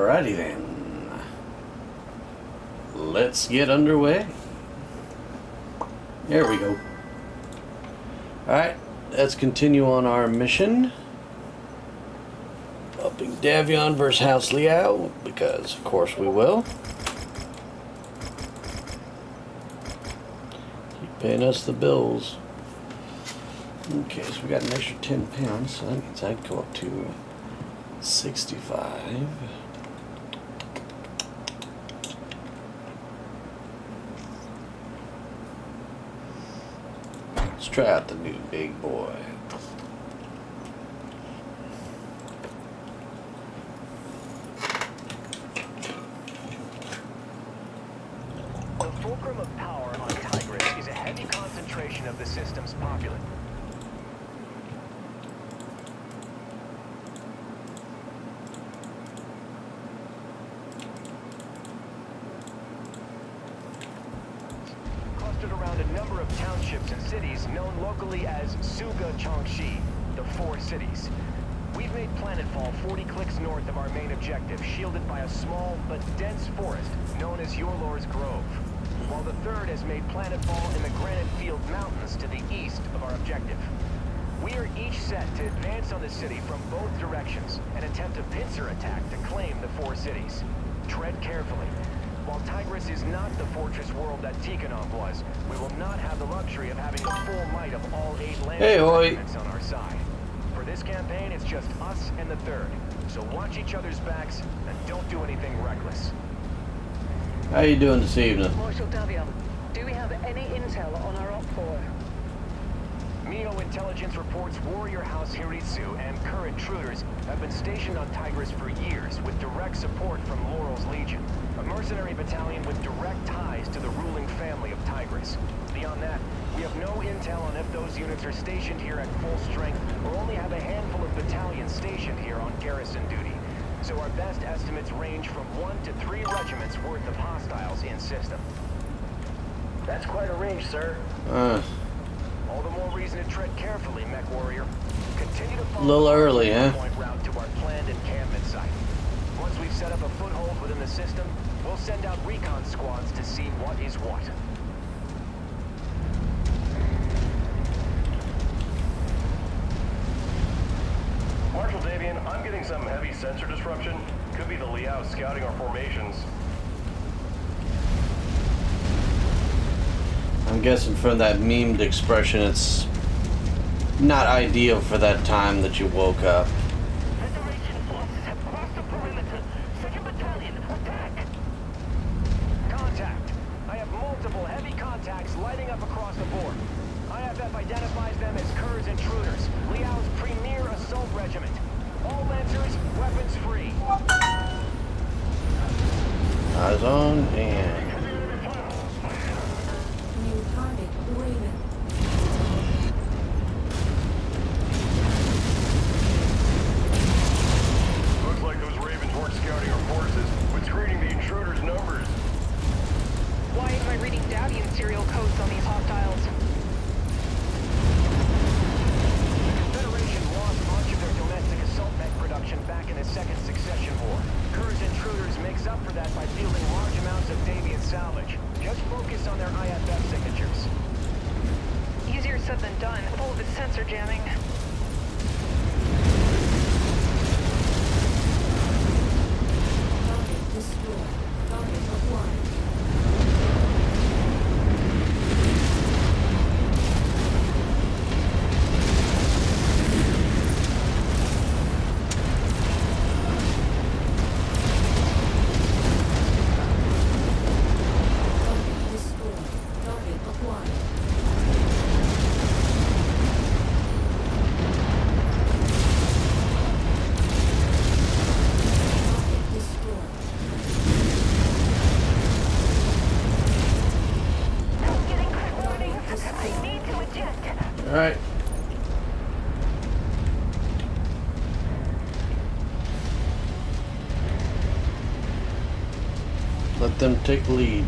Alrighty then. Let's get underway. There we go. Alright, let's continue on our mission. Upping Davion versus House Liao, because of course we will. Keep paying us the bills. Okay, so we got an extra 10 pounds, so that means I'd go up to 65. Let's try out the new big boy. The fulcrum of power on Tigris is a heavy concentration of the system's populace. Around a number of townships and cities known locally as Suga Chongshi, the Four Cities. We've made planetfall 40 clicks north of our main objective, shielded by a small but dense forest known as Yorlor's Grove, while the third has made planetfall in the Granite Field Mountains to the east of our objective. We are each set to advance on the city from both directions and attempt a pincer attack to claim the Four Cities. Tread carefully. While Tigris is not the fortress world that Tikhanom was, we will not have the luxury of having the full might of all 8 land regiments on our side. For this campaign, it's just us and the third, so watch each other's backs and don't do anything reckless. How you doing this evening? Marshal Davion, do we have any intel on our Op 4? Mio intelligence reports warrior House Hiritsu and current intruders have been stationed on Tigris for years with direct support from Laurel's Legion, a mercenary battalion with direct ties to the ruling family of Tigris. Beyond that, we have no intel on if those units are stationed here at full strength or only have a handful of battalions stationed here on garrison duty. So our best estimates range from 1 to 3 regiments worth of hostiles in system. That's quite a range, sir. All the more reason to tread carefully, mechwarrior. Continue to follow a little early, huh? Point route to our planned encampment site. Once we've set up a foothold within the system, we'll send out recon squads to see what is what. Marshal Davion, I'm getting some heavy sensor disruption. Could be the Liao scouting our formations. I'm guessing from that memed expression, it's not ideal for that time that you woke up. Federation forces have crossed the perimeter. Second battalion, attack! Contact. I have multiple heavy contacts lighting up across the board. IFF identifies them as Kur's intruders, Liao's premier assault regiment. All lancers, weapons free. Eyes on and... Looks like those Ravens weren't scouting our forces, but screening the intruders' numbers. Why am I reading Davion serial codes on these hostiles? The Federation lost much of their domestic assault mech production back in the Second Succession War. Kur's intruders makes up for that by fielding large amounts of Davion salvage. Just focus on their IFF signatures. Easier said than done, with all of its sensor jamming. Alright. Let them take lead.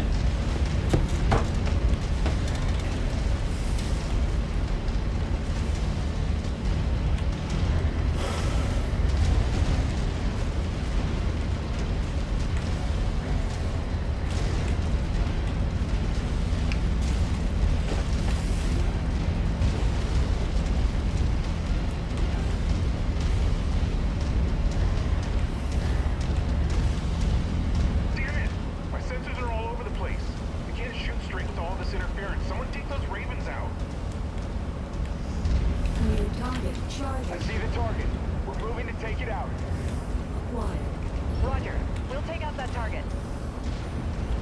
that target.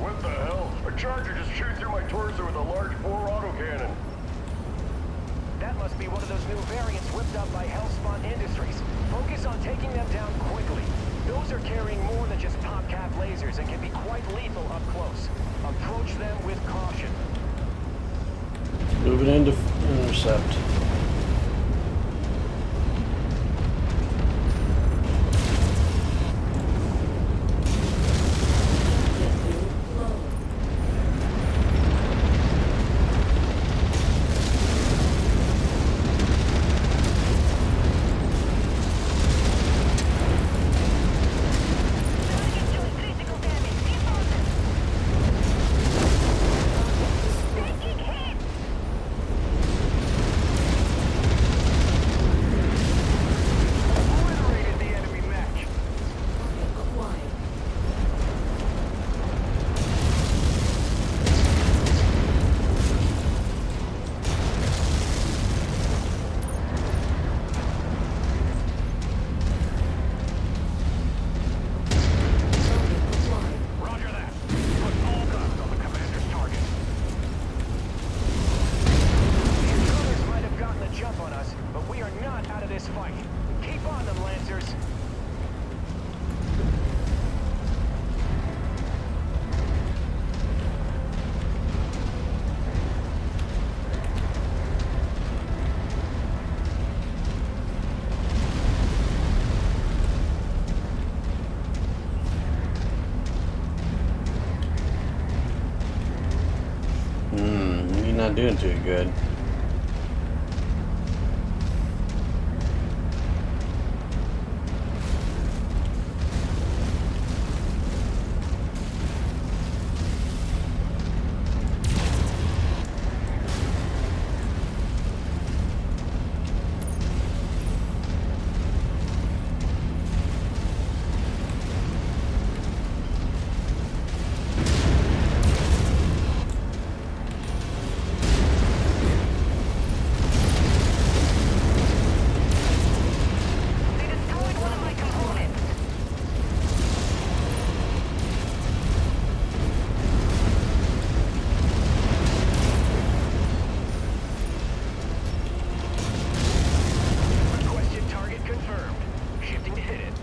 What the hell? A charger just chewed through my torso with a large bore autocannon. That must be one of those new variants whipped up by Hellspawn Industries. Focus on taking them down quickly. Those are carrying more than just pop-cap lasers and can be quite lethal up close. Approach them with caution. Moving into intercept. Obliterated the enemy mech. Roger that. Put all guns on the commander's target. The intruders might have gotten the jump on us, but we are not out of this fight. Keep on them, Lancers. You're not doing too good. They destroyed one of my components. Requested target confirmed. Shifting to hit it.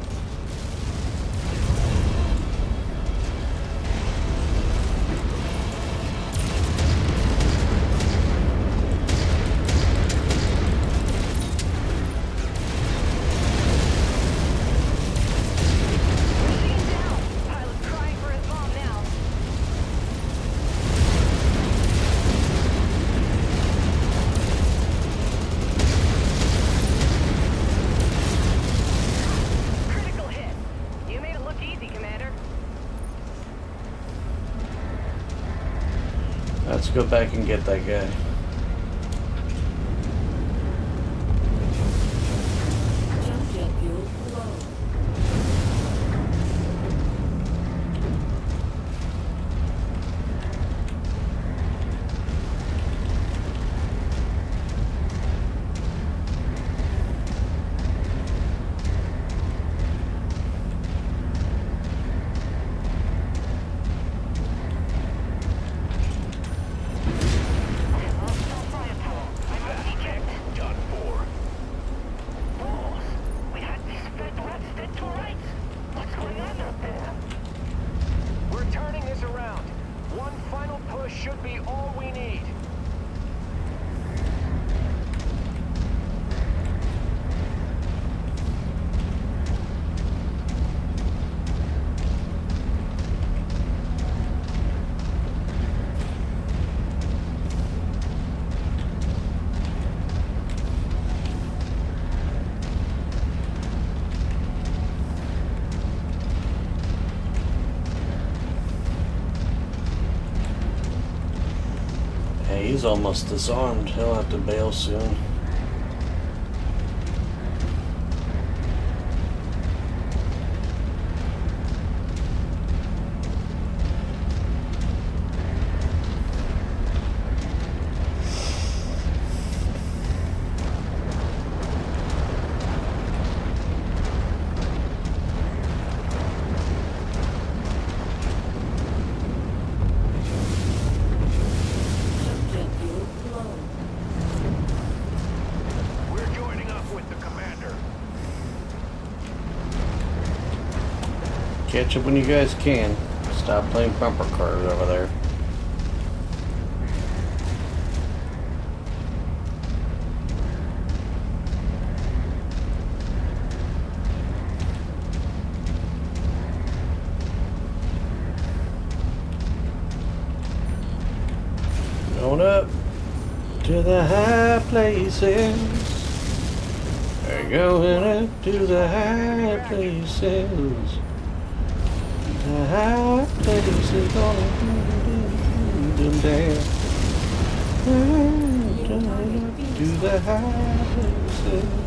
Machine down. Pilot's crying for his mom now. Critical hit. You made it look easy, Commander. Let's go back and get that guy. Jump jet fuel low. Done for. We had these fed rats dead to rights. What's going on out there? We're turning this around. One final push should be all we need. Hey, he's almost disarmed. He'll have to bail soon. Catch up when you guys can. Stop playing bumper cars over there. Going up to the high places. We're going up to the high places. The high places gonna do them down. To the high places. The high places.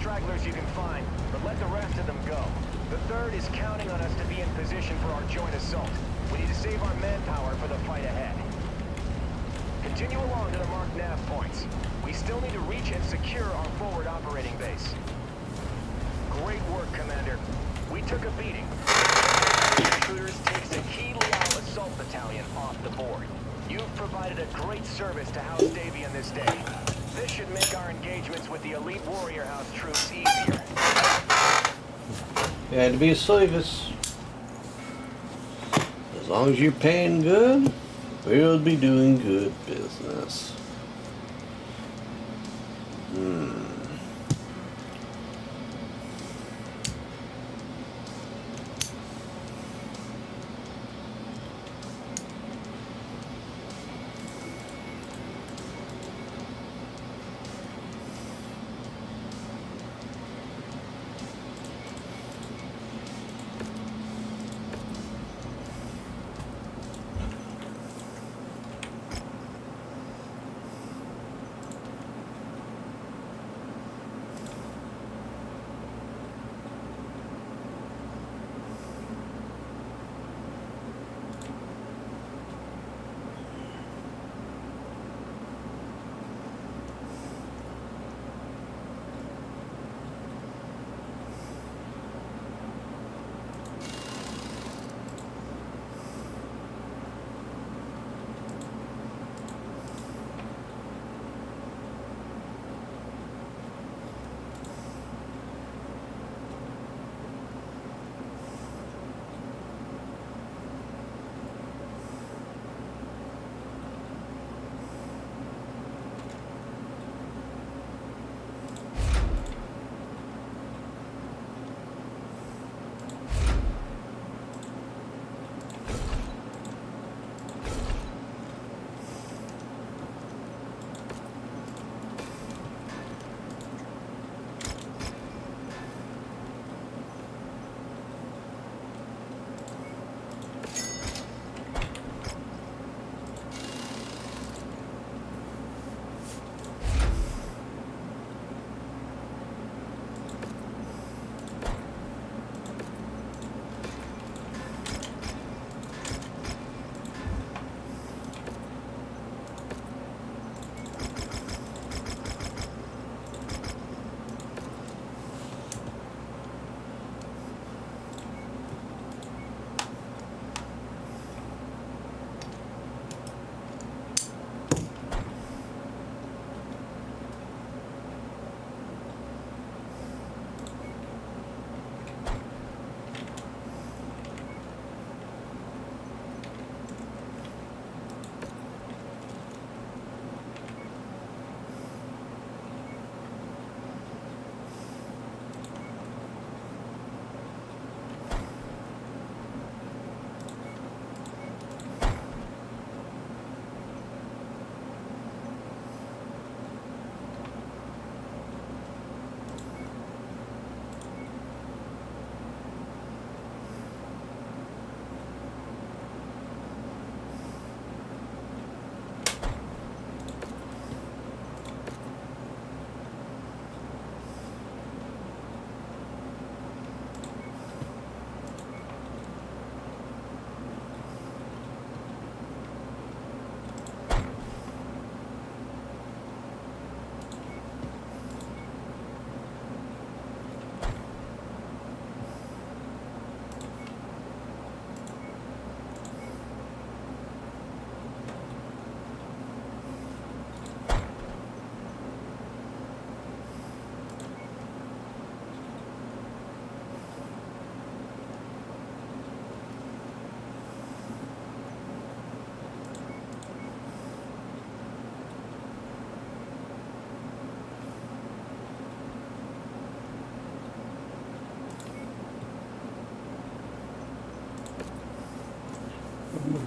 stragglers you can find, but let the rest of them go. The 3rd is counting on us to be in position for our joint assault. We need to save our manpower for the fight ahead. Continue along to the marked nav points. We still need to reach and secure our forward operating base. Great work, Commander. We took a beating. Intruders takes the House Liao assault battalion off the board. You've provided a great service to House Davion this day. This should make our engagements with the elite warrior house troops easier. You had to be a service. As long as you're paying good, we'll be doing good business.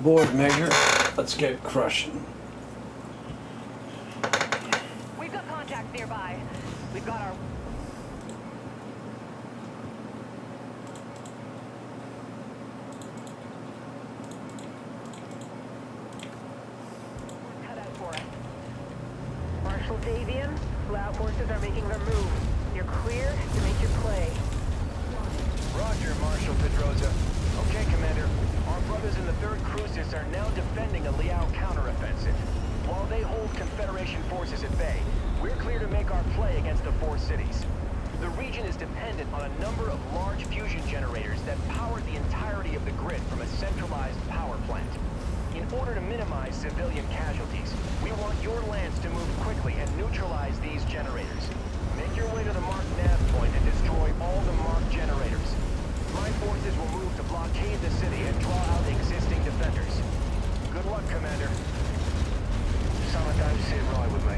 board measure. Let's get crushing. We've got contacts nearby. We've got our... cut out for us. Marshal Davian, Lao forces are making their move. You're clear to make your play. Roger, Marshal Pedroza. Okay, Commander. Our brothers in the 3rd Crucis are now defending a Liao counteroffensive. While they hold Confederation forces at bay, we're clear to make our play against the 4 cities. The region is dependent on a number of large fusion generators that power the entirety of the grid from a centralized power plant. In order to minimize civilian casualties, we want your lands to move quickly and neutralize these generators. Make your way to the marked nav point and destroy all the marked generators. My forces will move to blockade the city and draw out existing defenders. Good luck, Commander. Something don't sit right with me.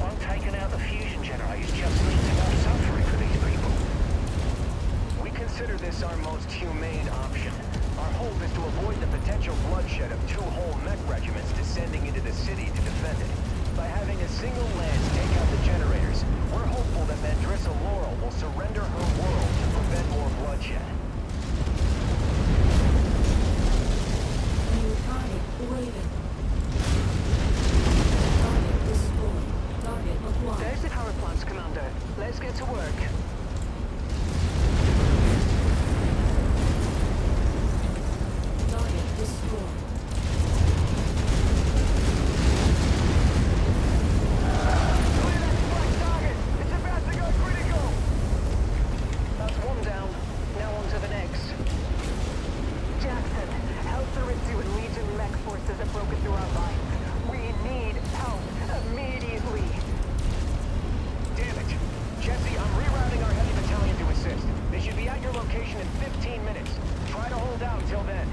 I'm taking out the fusion generators just leads to more suffering for these people. We consider this our most humane option. Our hope is to avoid the potential bloodshed of 2 whole mech regiments descending into the city to defend it. By having a single lance take out the generators, we're hopeful that Mandrissa Laurel will surrender her world to prevent more bloodshed. New target waiting. Target destroyed. Target acquired. There's the power plants, Commander. Let's get to work. Target destroyed. That's one down. Now on to the next. Jackson, House Liao and Legion mech forces have broken through our lines. We need help immediately. Damn it! Jesse, I'm rerouting our heavy battalion to assist. They should be at your location in 15 minutes. Try to hold out till then.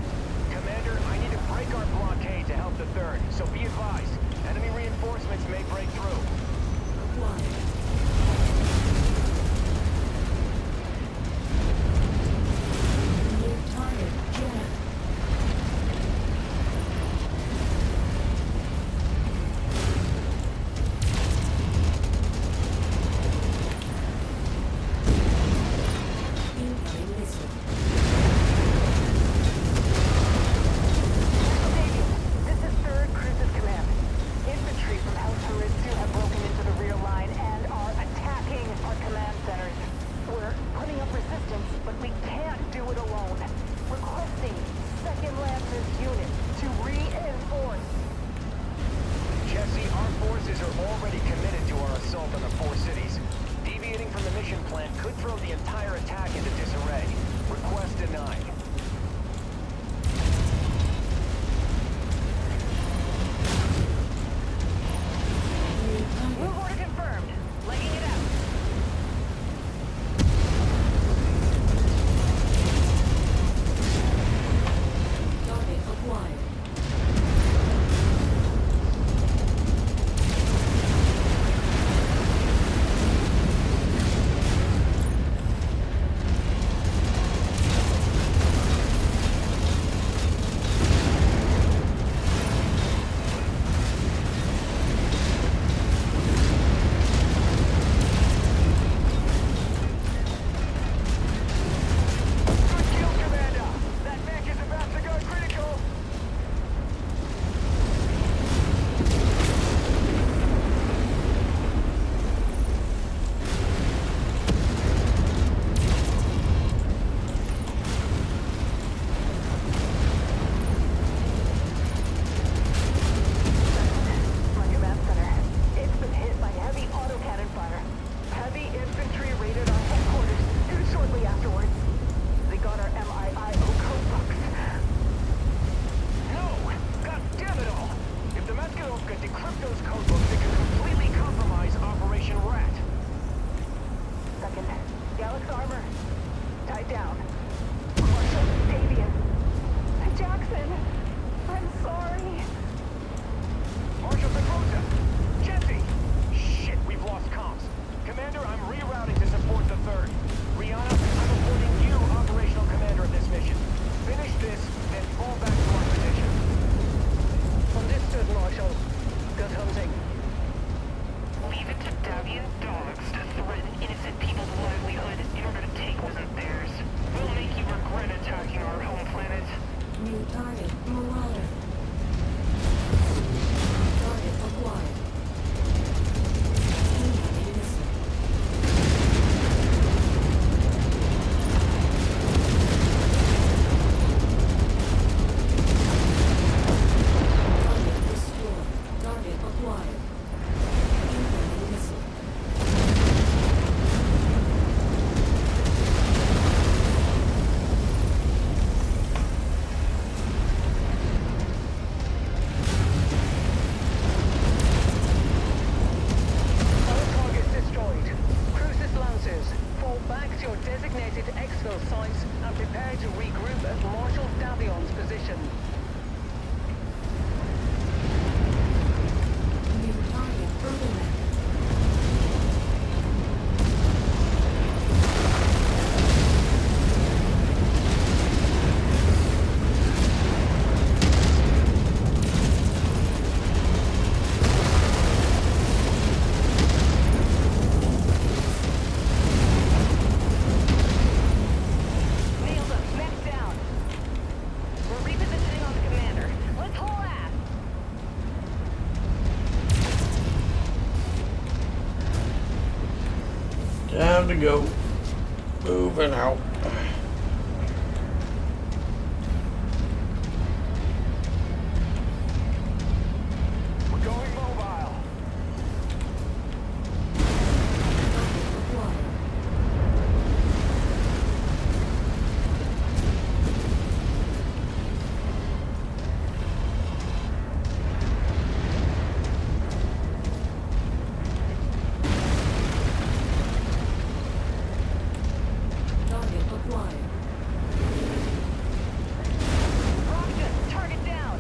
Commander, I need to break our blockade to help the 3rd, so be advised. Enemy reinforcements may break through. Acquired. New target jammed. Incoming missile. This is 3rd Crucis Command. Infantry from House Liao have broken into the rear line and are attacking our command centers. We're putting up resistance, but we can't do it alone. Requesting 2nd Lancers unit to reinforce. Jesse, our forces are already committed to our assault on the 4 cities. Deviating from the mission plan could throw the entire attack into disarray. Request denied. New target. Move order confirmed. Legging it out. Target acquired. Good kill, Commander! That mech is about to go critical! My command center. It's been hit by heavy autocannon fire. Heavy infantry raided our headquarters shortly afterwards. They got our MIIO code books. No! God damn it all! If the Maskirovka could decrypt those codebooks, it could completely compromise Operation Rat. 2nd, Galax armor. Tied down. Marshal Davian. Jackson, I'm sorry. Marshal Pedroza! Jesse! Shit, we've lost comms. Commander, I'm rerouting to support the 3rd. Rihanna, I'm appointing you operational commander of this mission. Finish this, then fall back to our position. time to go. Moving out. We're going mobile. Target acquired. Roger, target down.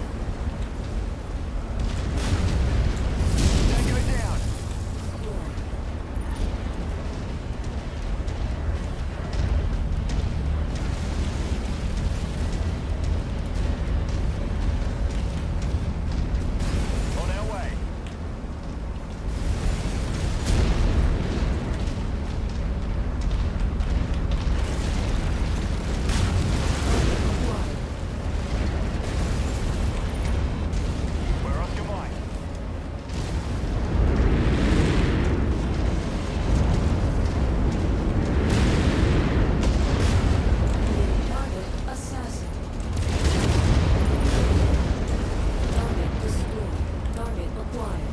Tango down. On our way. We're Oscar Mike. Target assassin. Target destroyed. Target acquired.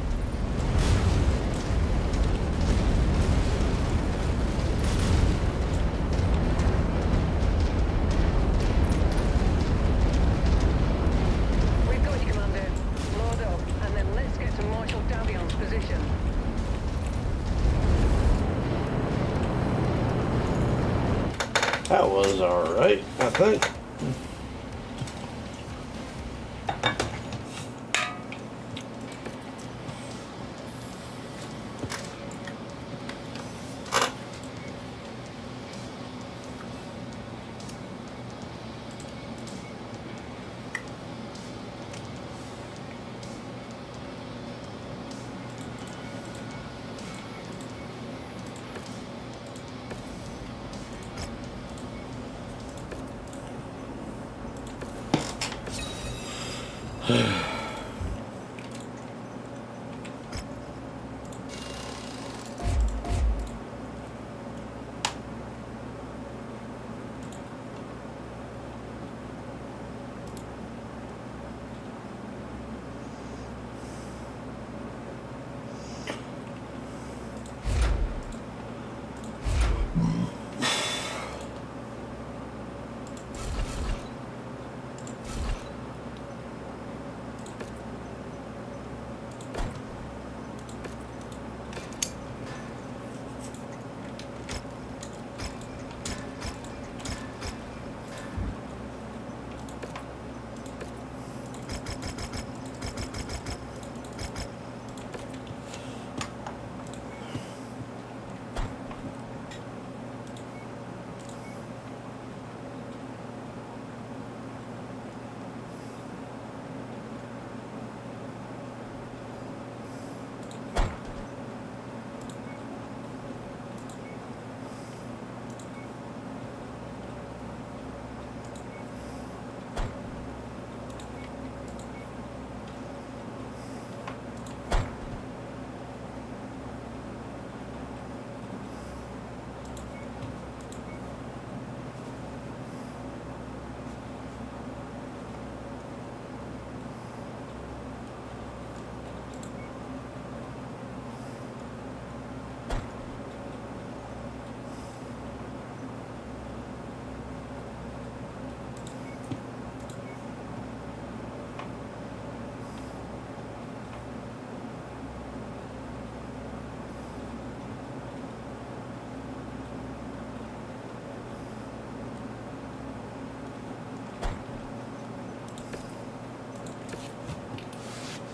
We've got you, Commander. Load up, and then let's get to Marshal Davion's position. That was alright, I think.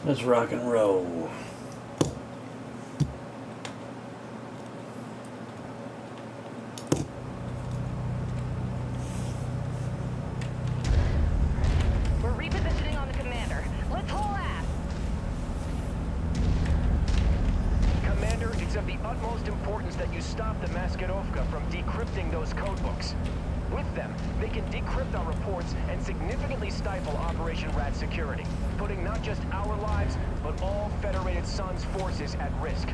Let's rock and roll. We're repositioning on the Commander. Let's haul ass. Commander, it's of the utmost importance that you stop the Maskirovka from decrypting those codebooks. With them, they can decrypt our reports and significantly stifle Operation Rat security, putting not just our lives, but all Federated Suns forces at risk.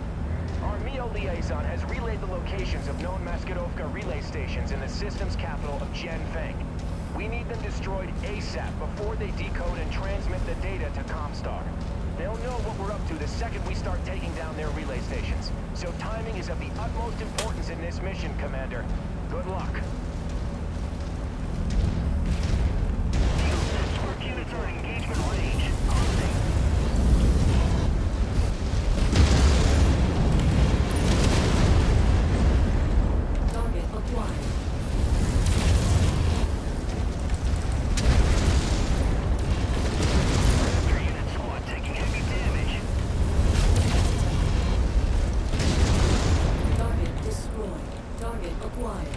Our MEO liaison has relayed the locations of known Maskirovka relay stations in the system's capital of Jianfeng. We need them destroyed ASAP before they decode and transmit the data to Comstar. They'll know what we're up to the second we start taking down their relay stations. So timing is of the utmost importance in this mission, Commander. Good luck. Spark units are in engagement range. Closing. Target acquired. Raptor unit squad taking heavy damage. Target destroyed. Target acquired.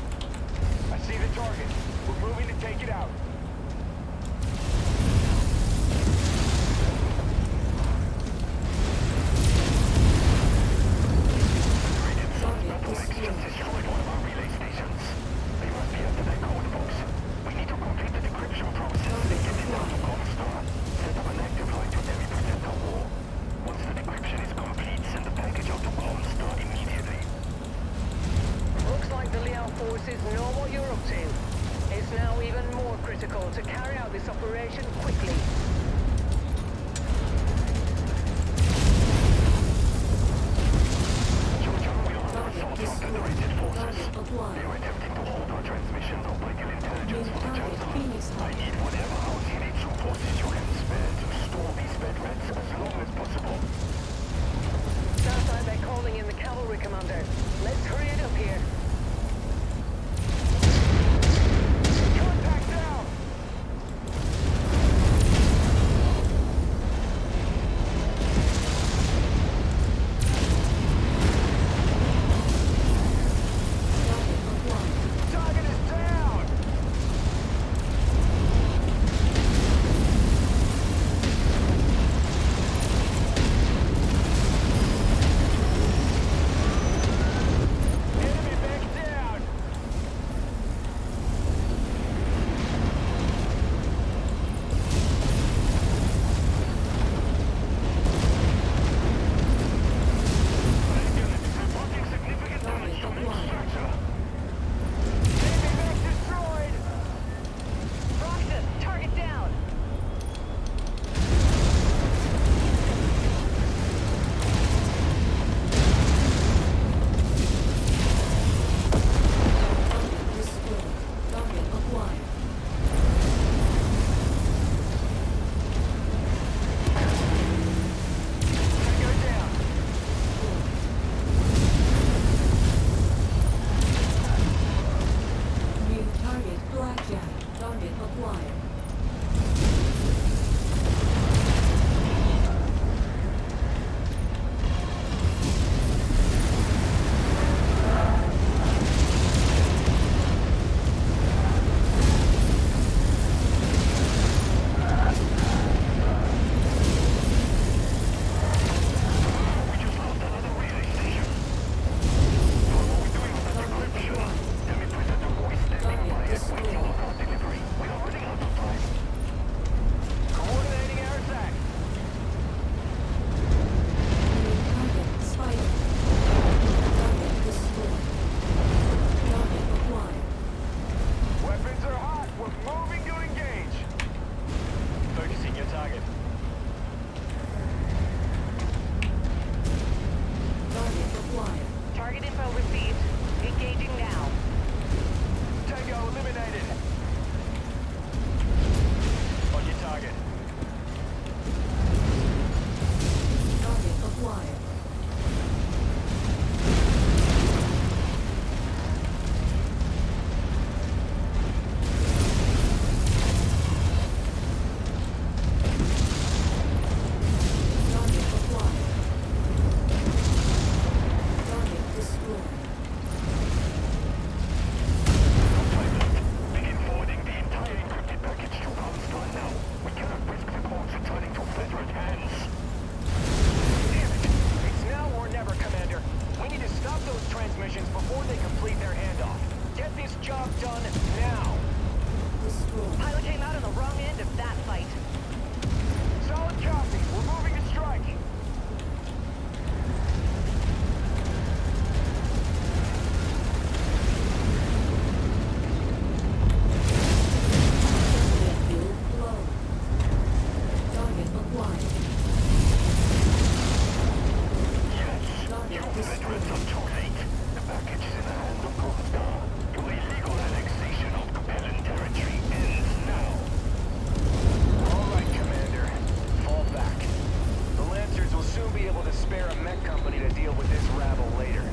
be able to spare a mech company to deal with this rabble later.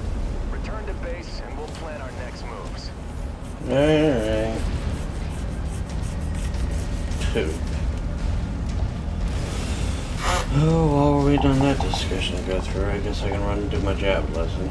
Return to base and we'll plan our next moves. Alright. Two. Oh, while we're done that discussion to go through, I guess I can run and do my jab lesson.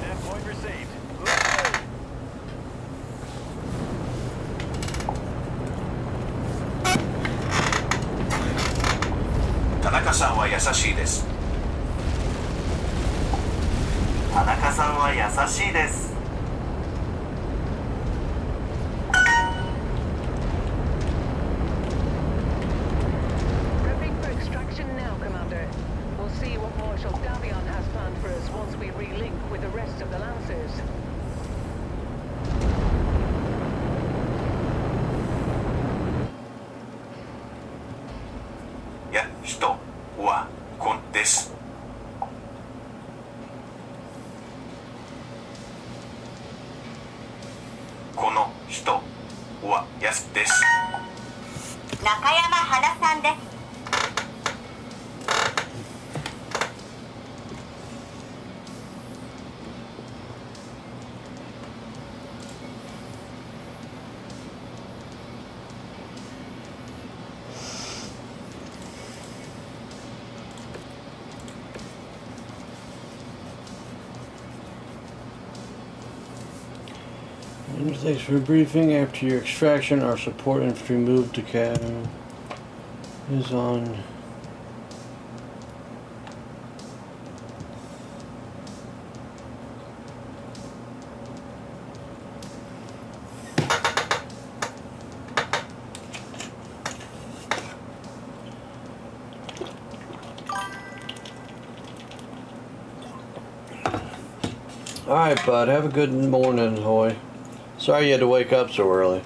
Endpoint received. Let's move. 田中さんは優しいです。田中さんは優しいです。 Prepping for extraction now, Commander. We'll see what Marshal Davion has planned for us once we relink with the rest of the Lancers. や、人はこんです。この人はやすです。中山花さんです。 Thanks for briefing. After your extraction, our support infantry moved to cabin is on. Alright, bud. Have a good morning, Hoy. Sorry you had to wake up so early.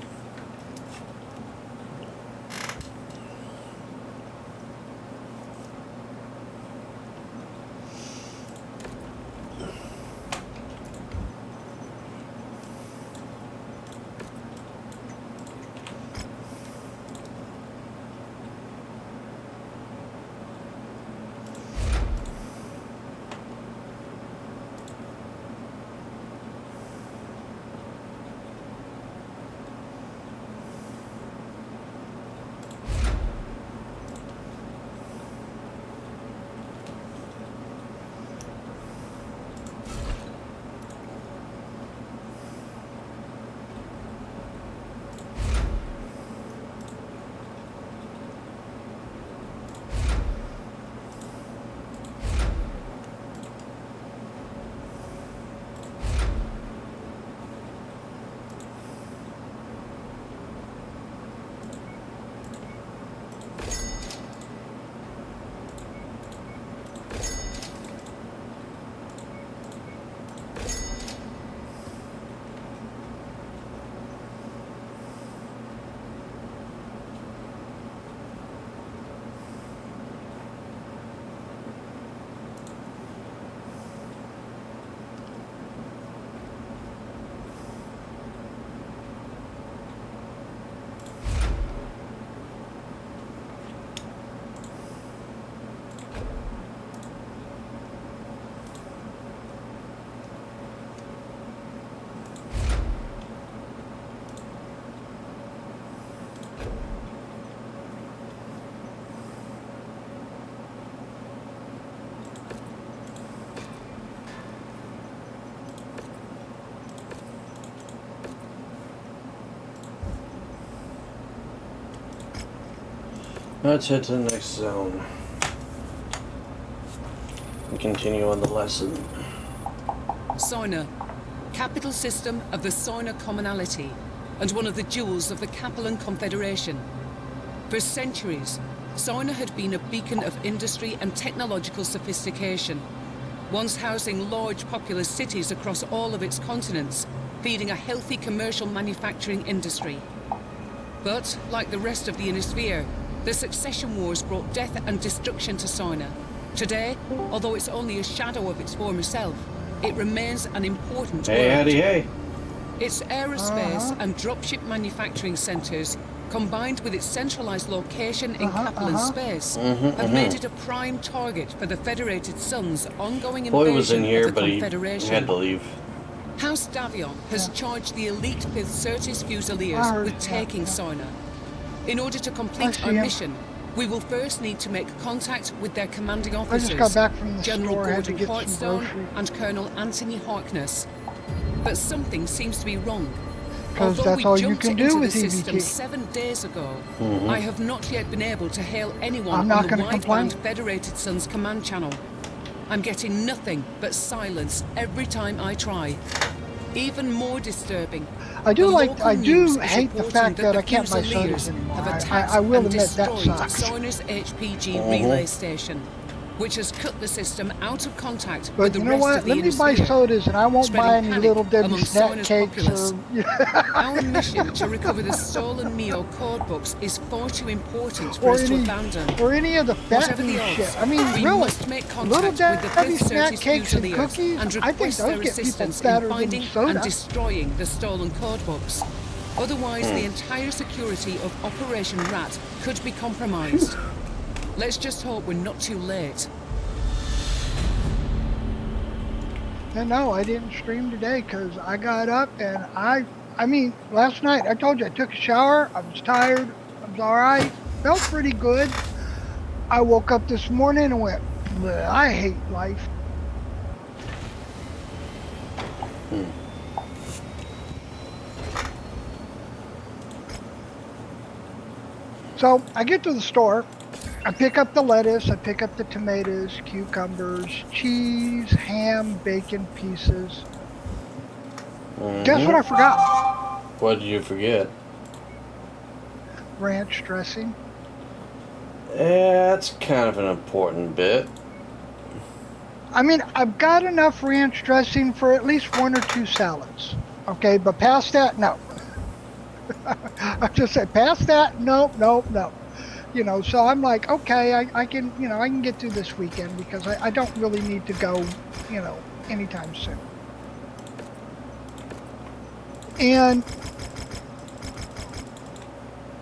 Let's head to the next zone and continue on the lesson. Soina, capital system of the Soina Commonality and one of the jewels of the Capellan Confederation. For centuries, Soina had been a beacon of industry and technological sophistication, once housing large populous cities across all of its continents, feeding a healthy commercial manufacturing industry. But, like the rest of the Ionosphere, the succession wars brought death and destruction to Soina. Today, although it's only a shadow of its former self, it remains an important Hey, world. howdy, hey. Its aerospace and dropship manufacturing centres, combined with its centralised location in Kaplan space, have made it a prime target for the Federated Sun's ongoing Boy was in invasion here, of the but he Confederation. had to leave. House Davion has charged the elite 5th Certis Fusiliers with taking Soina. In order to complete our mission, we will first need to make contact with their commanding officers, I just got back from the General store, had to Gordon get some Quartstone groceries. and Colonel Anthony Harkness. But something seems to be wrong. 'Cause Although that's we all you jumped can do into with the system EBT. 7 days ago, I have not yet been able to hail anyone I'm not on the gonna complain. wideband Federated Sun's command channel. I'm getting nothing but silence every time I try. Even more disturbing, I do the like. local I do news is hate the reporting fact that the I can't buy Fusiliers sodas anymore. have attacked I will and admit that destroyed sucks. Soina's HPG relay station, which has cut the system out of contact But with the you know rest what? of the Let me buy Ionosphere, sodas, and I won't buy spreading any panic Little Debbie among snack Soina's cakes populace. or Our mission to recover the stolen Neo code books is far too important for or us to any abandon. or any of the Whatever fattening the odds, shit. I mean, we really, must make Little contact with the Debbie 5th snack Certis cakes and Fusiliers cookies. and I think request those their get people assistance in fatter than finding soda. and destroying the stolen code books. Otherwise, the entire security of Operation Rat could be compromised. Let's just hope we're not too late. And no, I didn't stream today because I got up and I mean, last night I told you I took a shower. I was tired. I was all right. Felt pretty good. I woke up this morning and went, "Bleh, I hate life." So I get to the store. I pick up the lettuce, I pick up the tomatoes, cucumbers, cheese, ham, bacon pieces. Guess what I forgot? What did you forget? Ranch dressing. That's kind of an important bit. I mean, I've got enough ranch dressing for at least 1 or 2 salads. Okay, but past that, no. I just said, past that, no. You know, so I'm like, okay, I can, you know, I can get through this weekend because I don't really need to go, you know, anytime soon. And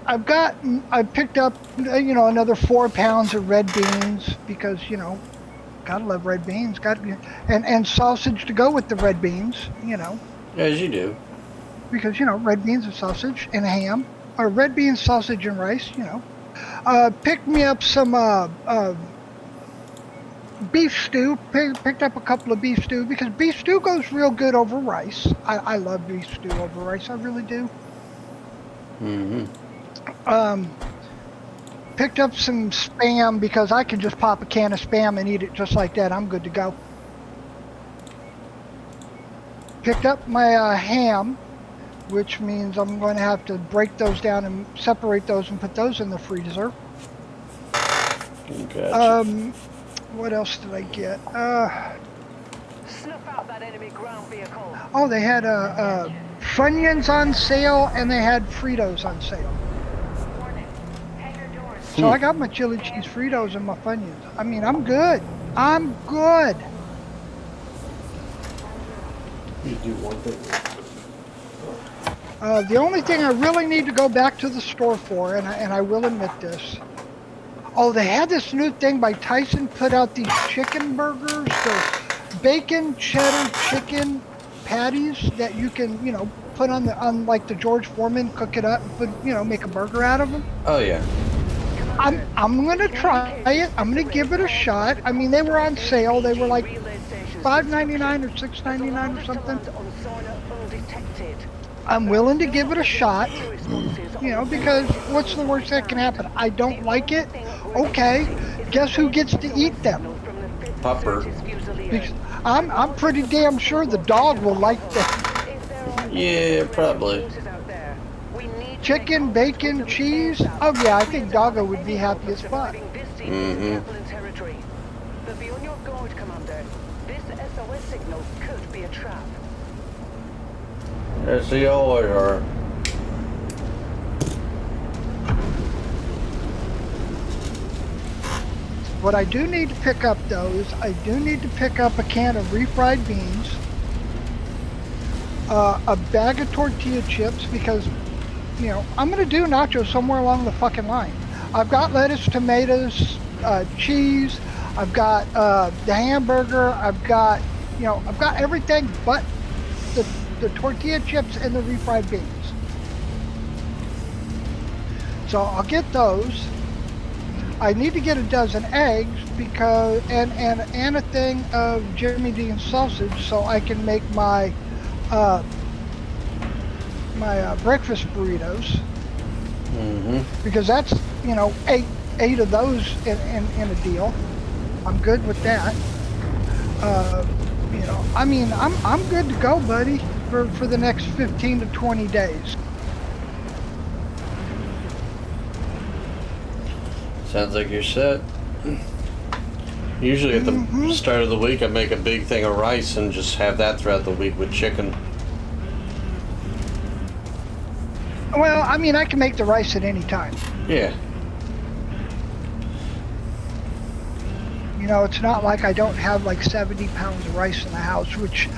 I picked up, you know, another 4 pounds of red beans because, you know, gotta love red beans. And sausage to go with the red beans, you know. As you do. Because, you know, red beans and sausage and a ham. Or red beans, sausage, and rice, you know. Picked me up some beef stew. Picked up a couple of beef stew because beef stew goes real good over rice. I love beef stew over rice. I really do. Picked up some Spam because I can just pop a can of Spam and eat it just like that. I'm good to go. Picked up my ham, which means I'm going to have to break those down and separate those and put those in the freezer. Gotcha. What else did I get? Snuff out that enemy ground vehicle. Oh, they had Funyuns on sale and they had Fritos on sale. Warning. Hangar doors. So I got my chili cheese Fritos and my Funyuns. I mean, I'm good. I'm good. You do one thing. The only thing I really need to go back to the store for, and I will admit this. Oh, they had this new thing by Tyson put out these chicken burgers, the bacon cheddar chicken patties that you can, you know, put on like the George Foreman, cook it up, and put, you know, make a burger out of them. Oh yeah. I'm gonna try it. I'm gonna give it a shot. I mean, they were on sale. They were like $5.99 or $6.99 or something. I'm willing to give it a shot, you know, because what's the worst that can happen? I don't like it. Okay, guess who gets to eat them? Pupper. I'm pretty damn sure the dog will like them. Yeah, probably. Chicken, bacon, cheese. Oh yeah, I think Doggo would be happy as fuck. But be on your guard, Commander. This SOS signal could be a trap. Yes, they always are. What I do need to pick up, though, is I do need to pick up a can of refried beans, a bag of tortilla chips, because, you know, I'm going to do nachos somewhere along the fucking line. I've got lettuce, tomatoes, cheese, I've got the hamburger, I've got, you know, I've got everything but the tortilla chips and the refried beans. So I'll get those. I need to get a dozen eggs because and a thing of Jimmy Dean's sausage so I can make my breakfast burritos. Because that's, you know, eight of those in a deal. I'm good with that. You know, I mean, I'm good to go, buddy, for the next 15 to 20 days. Sounds like you're set. Usually at the start of the week, I make a big thing of rice and just have that throughout the week with chicken. Well, I mean, I can make the rice at any time. Yeah. You know, it's not like I don't have like 70 pounds of rice in the house, which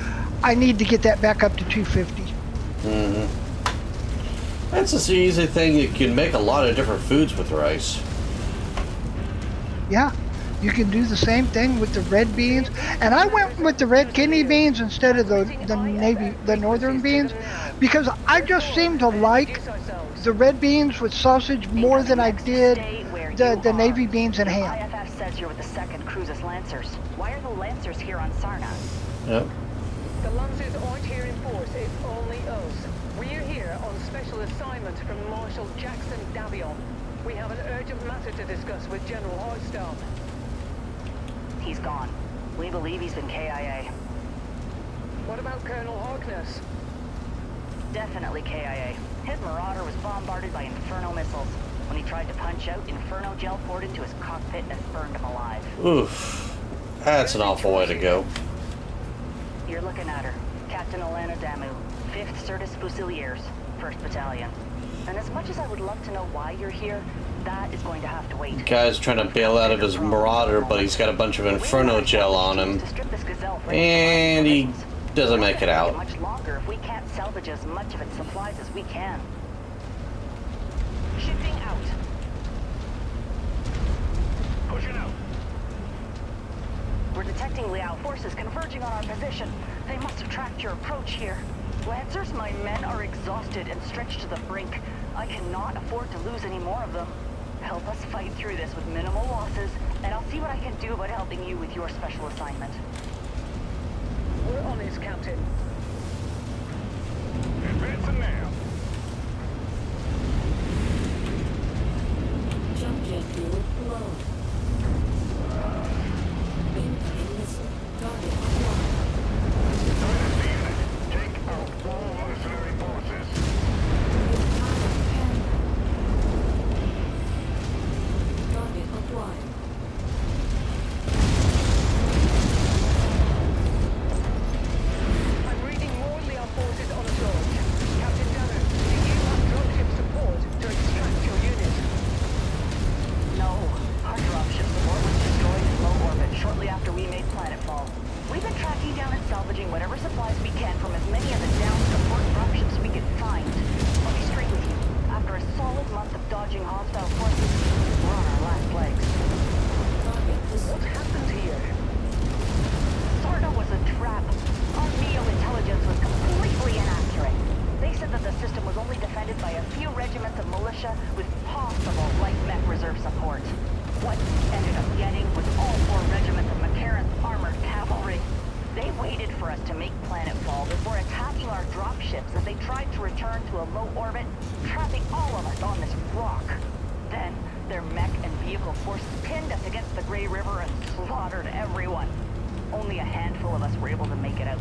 I need to get that back up to 250. That's just the easy thing. You can make a lot of different foods with rice. Yeah, you can do the same thing with the red beans, and I went with the red kidney beans instead of the northern beans, because I just seem to like the red beans with sausage more than I did the navy beans and ham. IFF says you're with the 2nd Cruises Lancers. Why are the Lancers here on Sarna? Yep. The Lancers aren't here in force, it's only us. We're here on special assignment from Marshal Jackson Davion. We have an urgent matter to discuss with General House Liao. He's gone. We believe he's been KIA. What about Colonel Harkness? Definitely KIA. His Marauder was bombarded by Inferno missiles. When he tried to punch out, Inferno gel poured into his cockpit and burned him alive. Oof. That's an awful way to go. You're looking at her. Captain Alana Damu, 5th Certus Fusiliers, 1st Battalion. And as much as I would love to know why you're here, that is going to have to wait. The guy's trying to bail out of his Marauder, but he's got a bunch of Inferno gel on him. And he doesn't make it out. Much longer if we can't salvage as much of its supplies as we can. Shifting out. Pushing out. We're detecting Liao forces converging on our position. They must have tracked your approach here. Lancers, my men are exhausted and stretched to the brink. I cannot afford to lose any more of them. Help us fight through this with minimal losses, and I'll see what I can do about helping you with your special assignment. We're on his, Captain. Advancing now. Jump jet fuel low. Incoming missile. Target acquired. Take out all mercenary forces. Target acquired. I'm reading more Liao forces on approach. Captain Damu, do you have dropship support to extract your unit? No, our dropship support was destroyed in low orbit shortly after we made planetfall. We've been tracking down and salvaging whatever supplies we can from as many of the down support dropships we can find. I'll be straight with you. After a solid month of dodging hostile forces, we're on our last legs. What happened here? Sarna was a trap. Our MEO intelligence was completely inaccurate. They said that the system was only defended by a few regiments of militia with possible light mech reserve support. What ended up getting was all 4 regiments of McCarran's armored cavalry. They waited for us to make planetfall before attacking our dropships as they tried to return to a low orbit, trapping all of us on this rock. Then, their mech and vehicle forces pinned us against the Grey River and slaughtered everyone. Only a handful of us were able to make it out.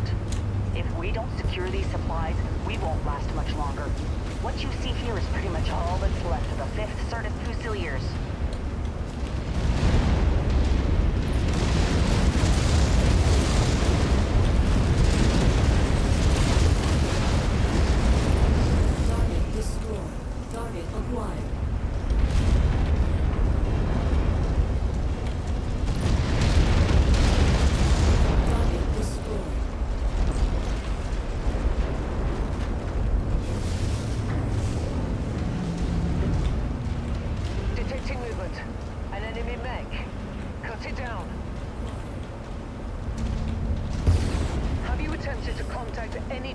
If we don't secure these supplies, we won't last much longer. What you see here is pretty much all that's left of the 5th Certus Fusiliers.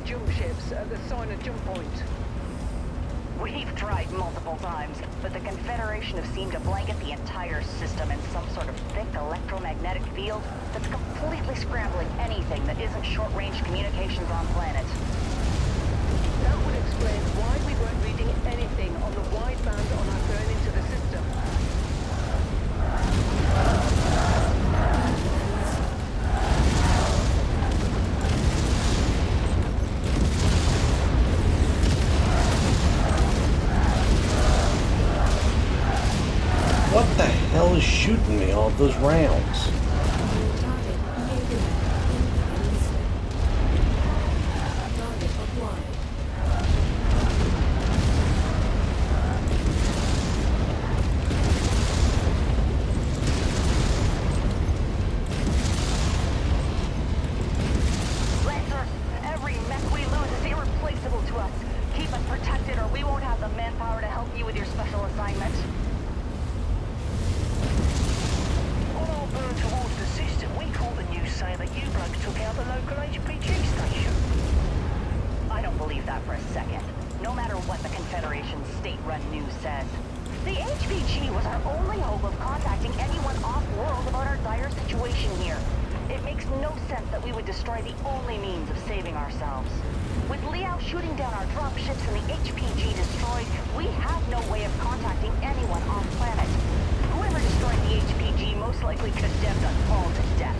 jump ships at the Soina jump point. We've tried multiple times, but the Confederation have seemed to blanket the entire system in some sort of thick electromagnetic field that's completely scrambling anything that isn't short-range communications on planet. That would explain why we weren't reading anything on the wideband on our burn into the system. What the hell is shooting me all those rounds? Target near Target acquired. Lancer, every mech we lose is irreplaceable to us. Keep us protected or we won't have the manpower to help you with your special assignment. On our burn towards the system, we caught the news saying that you blokes took out the local HPG station. I don't believe that for a second. No matter what the Confederation's state-run news says. The HPG was our only hope of contacting anyone off-world about our dire situation here. It makes no sense that we would destroy the only means of saving ourselves. With Liao shooting down our dropships and the HPG destroyed, we have no way of contacting anyone off-planet. Whoever destroyed the HPG most likely condemned us all to death.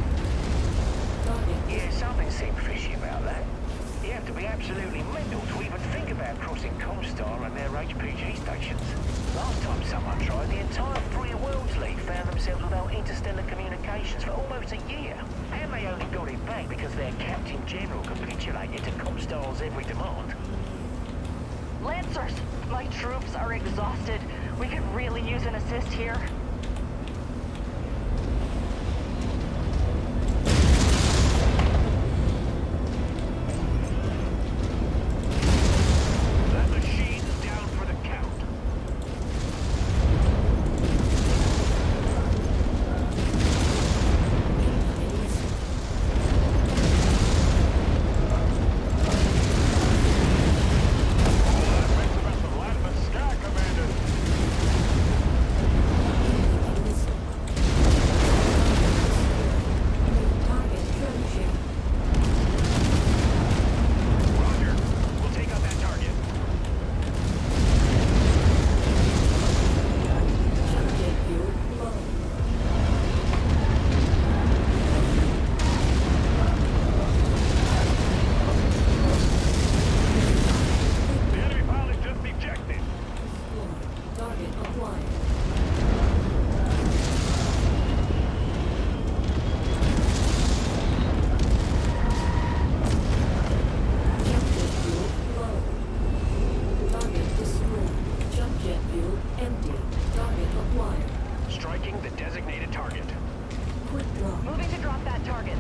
Yeah, something seemed fishy about that. You have to be absolutely mental to even think about crossing Comstar and their HPG stations. Last time someone tried, the entire Free Worlds League found themselves without interstellar communications for almost a year. And they only got it back because their Captain General capitulated to Comstar's every demand. Lancers, my troops are exhausted. We could really use an assist here. That machine's down for the count. Target drone ship. Roger. We'll take out that target. Jump jet fuel low. The enemy pilot just ejected. Target acquired. Jump jet fuel low. Target destroyed. Jump jet fuel empty. Target acquired. Striking the designated target. Quick drop. Moving to drop that target.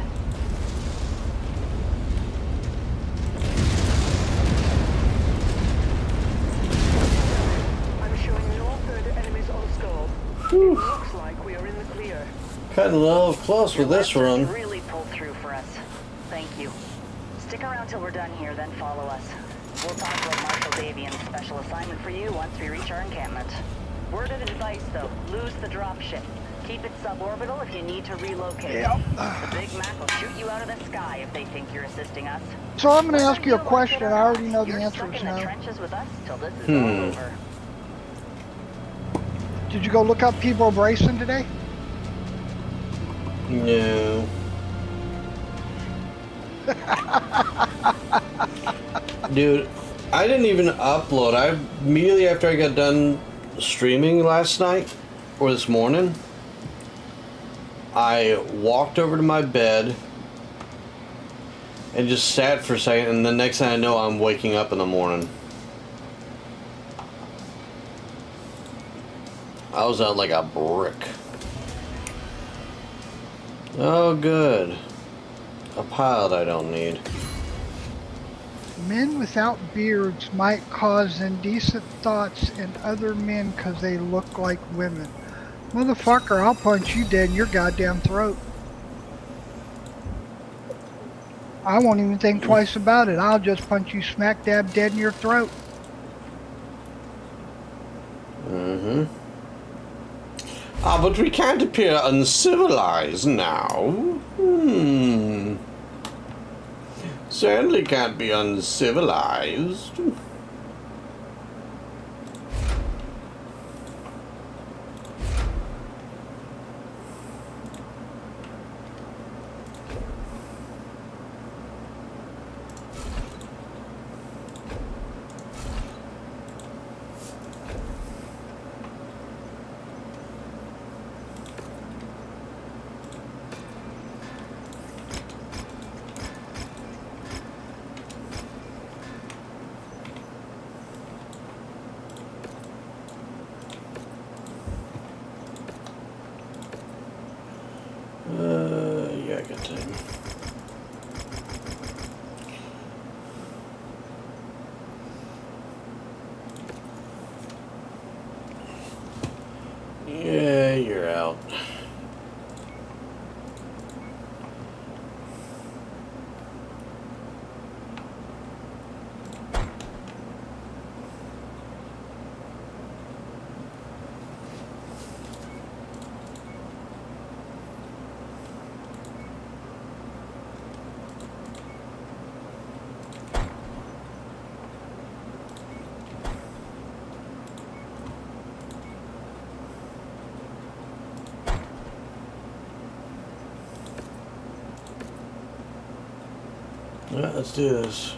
I'm showing no further enemies on scope. It looks like we are in the clear. Cutting a little close with this Lancers run. really pulled through for us. Thank you. Stick around till we're done here, then follow us. We'll talk about Marshal Davian's special assignment for you once we reach our encampment. Word of advice, though, lose the dropship. Keep it suborbital if you need to relocate. Yep. The Big Mac will shoot you out of the sky if they think you're assisting us. So I'm going to ask you a Whether question. like it I or already not, know the you're answers stuck in the now. trenches with us till this is all over. Did you go look up People Brayson today? No. Dude, I didn't even upload. I immediately after I got done streaming last night or this morning, I walked over to my bed and just sat for a second, and the next thing I know, I'm waking up in the morning. I was out like a brick. Oh, good. A pilot I don't need. Men without beards might cause indecent thoughts in other men because they look like women. Motherfucker, I'll punch you dead in your goddamn throat. I won't even think twice about it. I'll just punch you smack dab dead in your throat. Mm-hmm. Ah, but we can't appear uncivilized now. Certainly can't be uncivilized. Yeah, I got time. Yeah, you're out. Well, let's do this.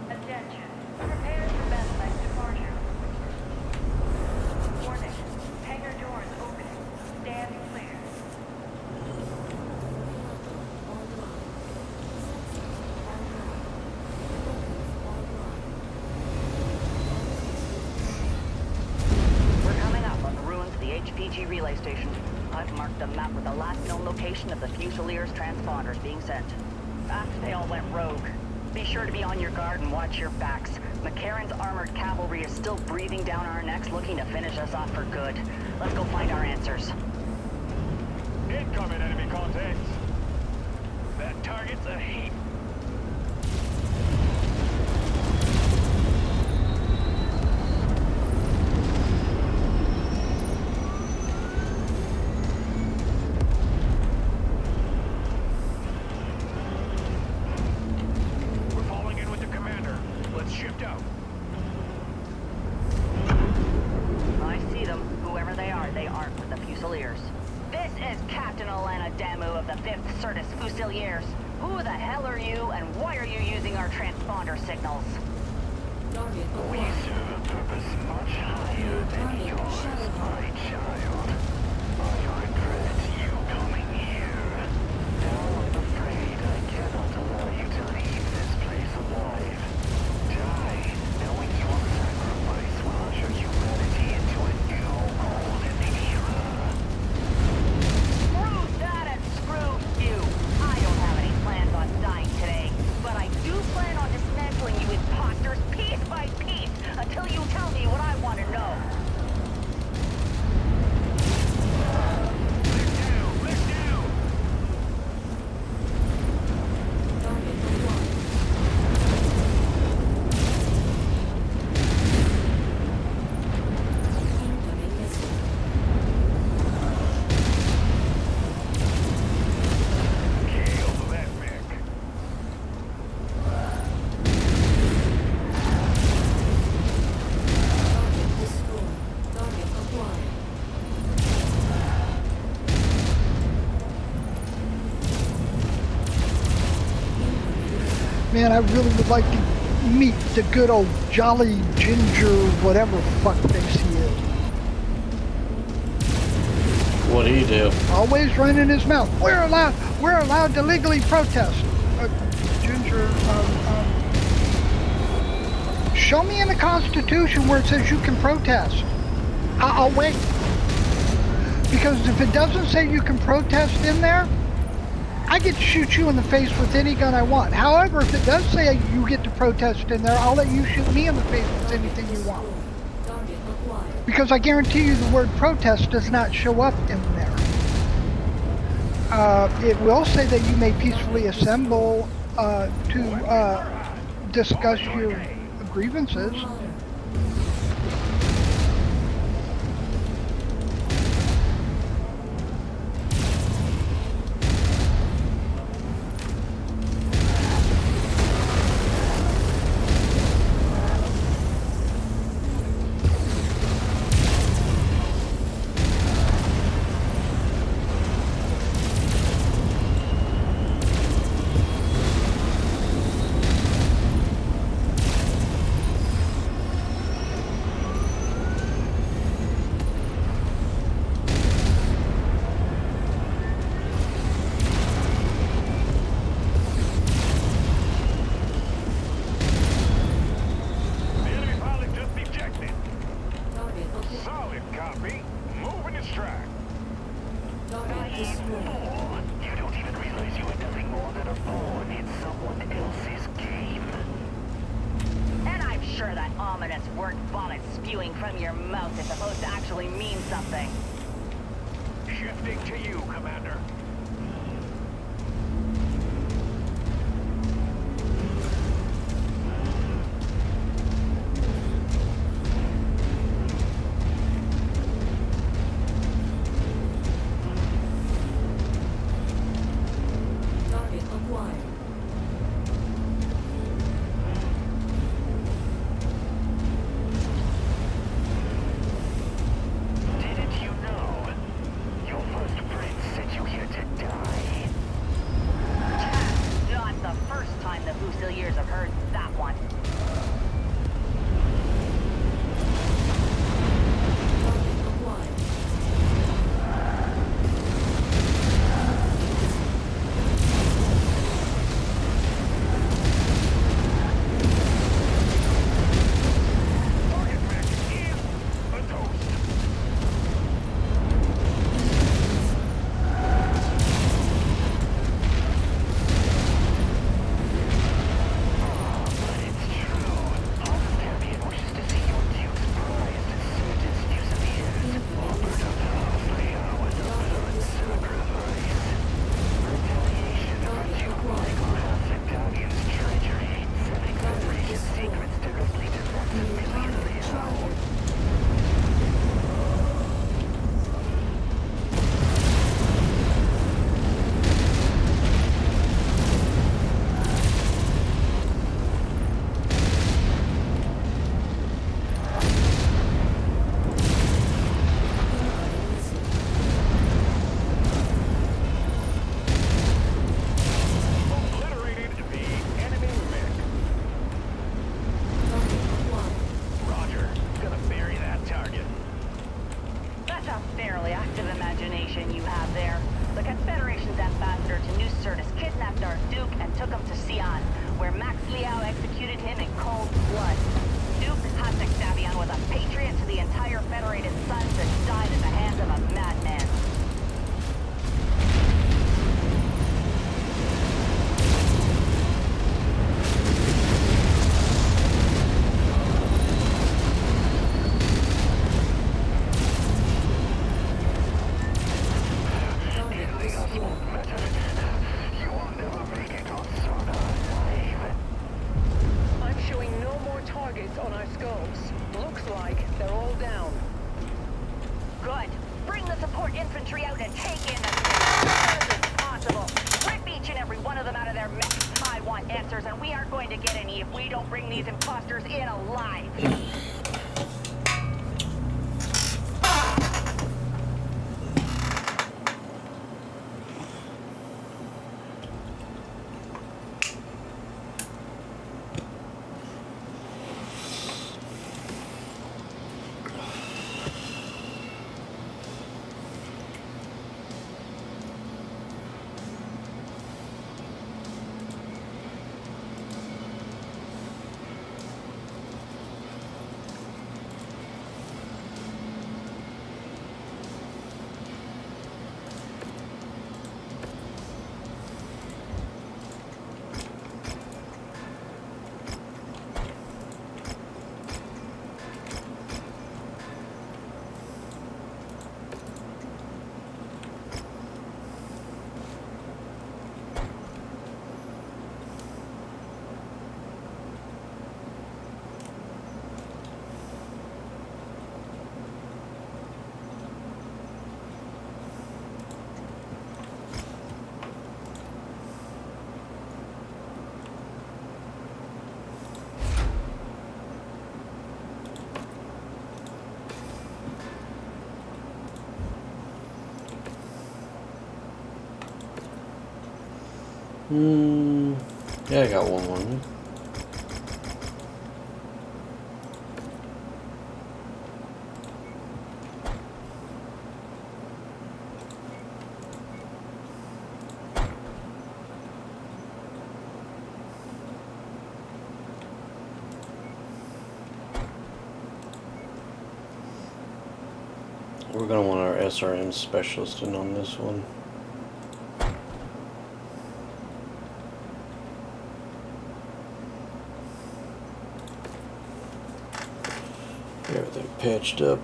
Attention. Prepare for Bethlehem departure. Warning. Hangar doors opening. Stand clear. We're coming up on the ruins of the HPG relay station. I've marked the map with the last known location of the Fusiliers transponders being sent. After they all went rogue. Be sure to be on your guard and watch your backs. McCarran's armored cavalry is still breathing down our necks looking to finish us off for good. Let's go find our answers. Incoming enemy contacts. That target's a heap. I see them. Whoever they are, they aren't with the Fusiliers. This is Captain Alana Damu of the 5th Certus Fusiliers. Who the hell are you, and why are you using our transponder signals? Target We acquired. serve a purpose much higher than Target yours, shadow. my child. I regret you coming here. Now I'm afraid I cannot allow you to leave this place alive. Die, knowing your sacrifice will usher humanity into a new golden era. Screw that and screw you! I don't have any plans on dying today, but I do plan on dismantling you imposters piece by piece until you tell me what I want to know. Let's down! Target acquired. Incoming missile. Kill that mech. Target destroyed. Target acquired. Man, I really would like to meet the good old Jolly Ginger, whatever fuckface he is. What do you do? Always running his mouth. We're allowed to legally protest. Ginger, show me in the Constitution where it says you can protest. I'll wait. Because if it doesn't say you can protest in there, I get to shoot you in the face with any gun I want. However, if it does say you get to protest in there, I'll let you shoot me in the face with anything you want. Target acquired. Because I guarantee you the word protest does not show up in there. It will say that you may peacefully assemble to discuss your grievances. Marauder. The enemy pilot just ejected. Target acquired. Solid copy. Moving its track. Target destroyed. You don't even realize you were nothing more than a pawn in someone else's game. And I'm sure that ominous word vomit spewing from your mouth is supposed to actually mean something. Shifting to you, Commander. Target acquired. Didn't you know? Your first prince sent you here to die. Not the first time the Fusiliers have heard that one. Target acquired. Target mech is a toast. But it's true. House Liao wishes to see your duke's prized Surgeon's Fusiliers offered up to House Liao as a blood sacrifice. Retaliation for Duke Michael House Italian's treachery, selling Federation secrets directly to Maximilian Liao. Obliterated the enemy mech. Target acquired. Roger. Gonna bury that target. That's a fairly active imagination you have there. The Confederation's ambassador to New Certus kidnapped our Duke and took him to Sion, where Max Liao executed him in cold blood. Duke Hasek Davion was a patriot to the entire Federated Sons that died at the hands of a madman. Target destroyed. You will never make it on Sona alive. I'm showing no more targets on our scopes. Looks like they're all down. Good. Bring the support infantry out and take in as many as possible. Rip each and every one of them out of their mess. I want answers, and we aren't going to get any if we don't bring these imposters in alive. Yeah, I got one more. We're gonna want our SRM specialist in on this one. Get everything patched up.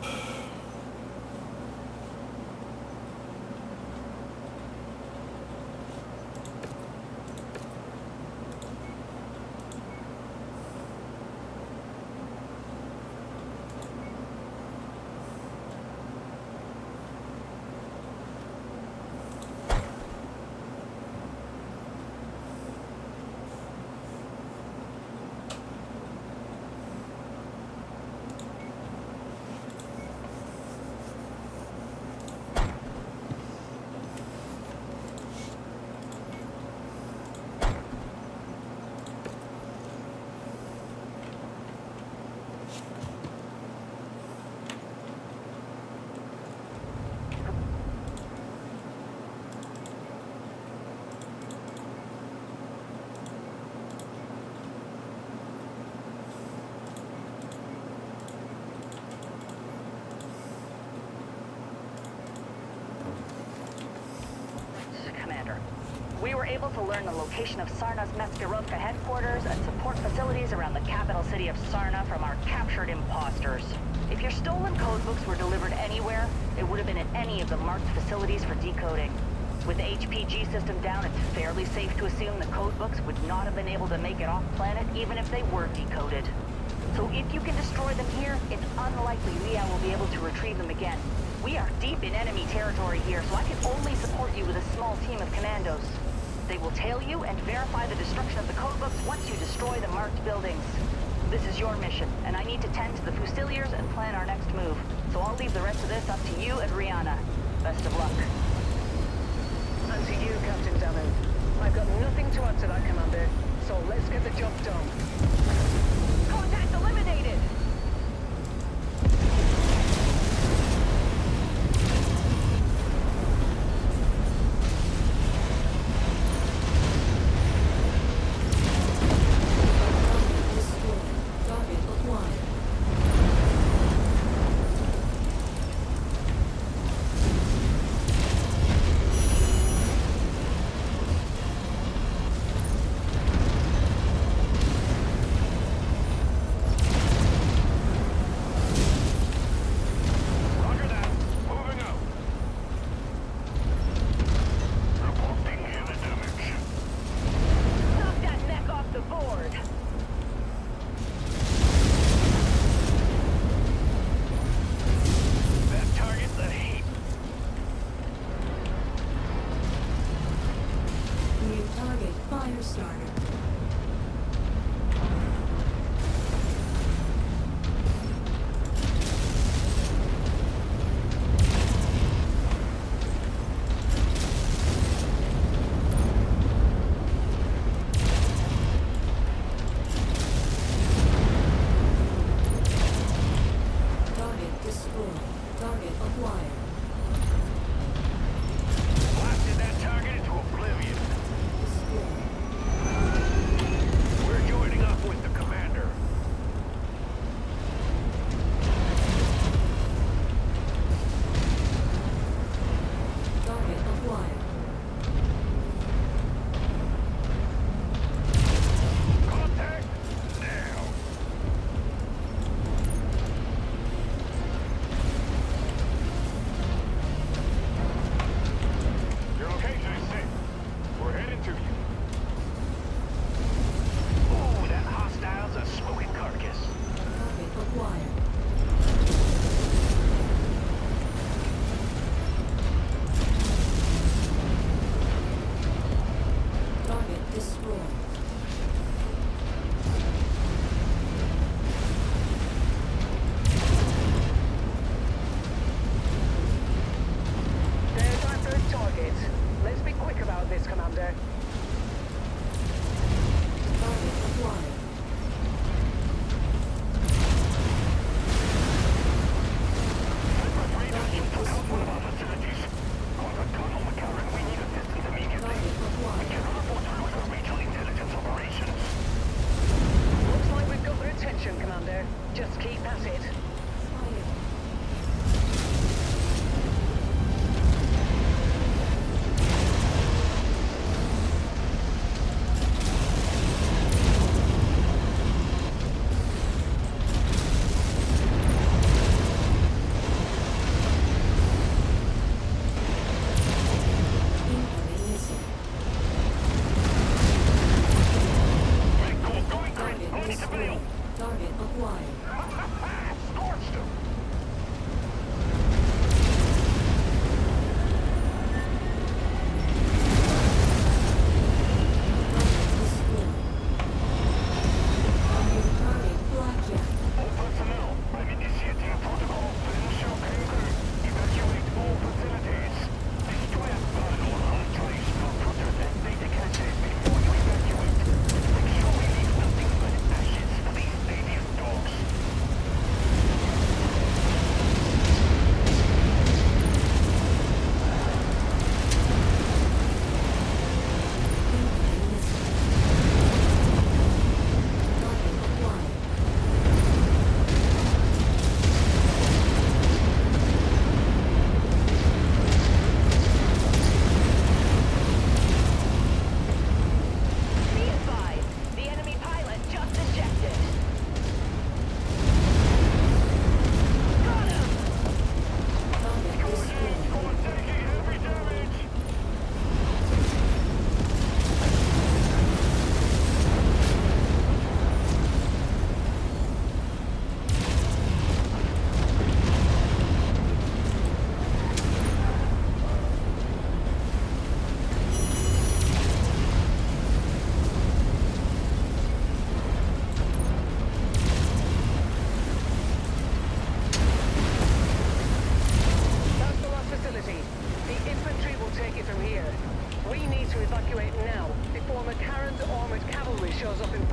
We were able to learn the location of Sarna's Meskirovka headquarters and support facilities around the capital city of Sarna from our captured imposters. If your stolen codebooks were delivered anywhere, it would have been at any of the marked facilities for decoding. With the HPG system down, it's fairly safe to assume the codebooks would not have been able to make it off-planet even if they were decoded. So if you can destroy them here, it's unlikely Liao will be able to retrieve them again. We are deep in enemy territory here, so I can only support you with a small team of commandos. They will tail you and verify the destruction of the codebooks once you destroy the marked buildings. This is your mission, and I need to tend to the Fusiliers and plan our next move. So I'll leave the rest of this up to you and Rihanna. Best of luck. And to you, Captain Davin. I've got nothing to add to that, Commander. So let's get the job done. Contact eliminated!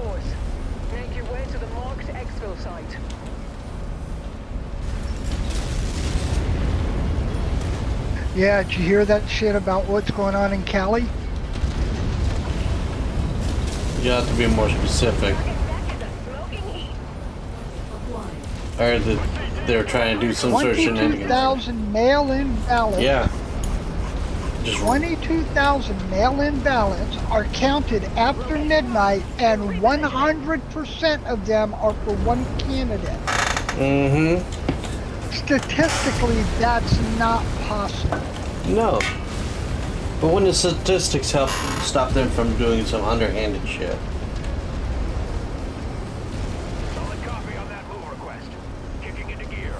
Force. Make your way to the marked exfil site. Yeah, did you hear that shit about what's going on in Cali? You have to be more specific. I heard that they're trying to do some sort of shenanigans. 22,000 mail-in ballots. Yeah. 22,000 mail-in ballots are counted after midnight, and 100% of them are for one candidate. Mm-hmm. Statistically, that's not possible. No. But when the statistics help stop them from doing some underhanded shit. Solid copy on that move request. Kicking into gear.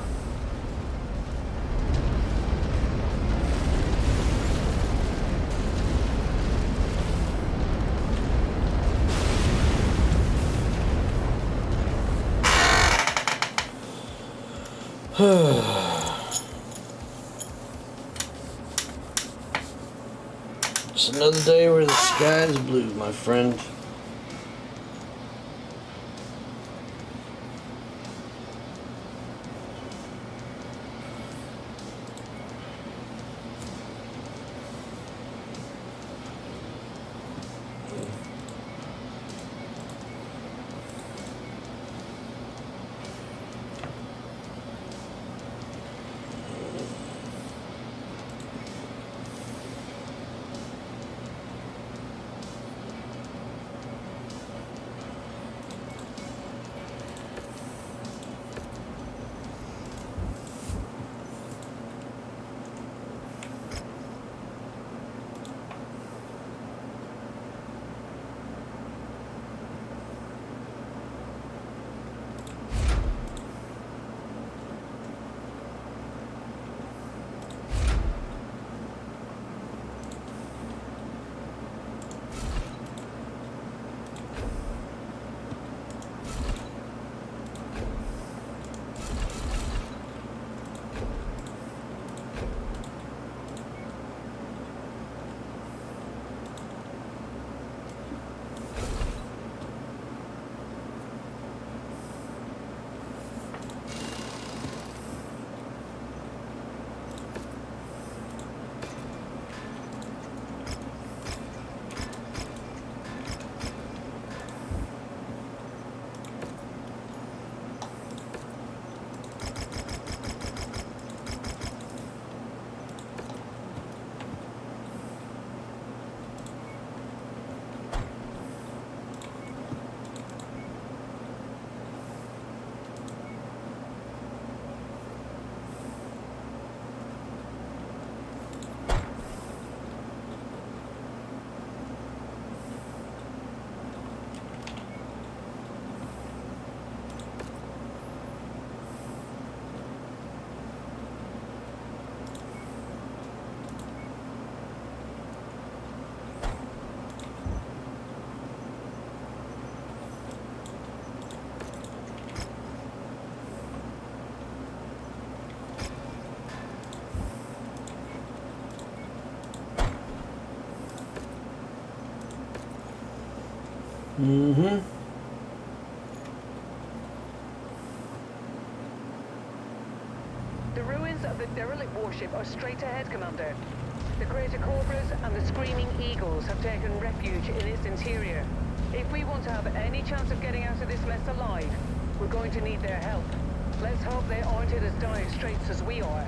It's another day where the sky is blue, my friend. Mm-hmm. The ruins of the derelict warship are straight ahead, Commander. The Crater Cobras and the Screaming Eagles have taken refuge in its interior. If we want to have any chance of getting out of this mess alive, we're going to need their help. Let's hope they aren't in as dire straits as we are.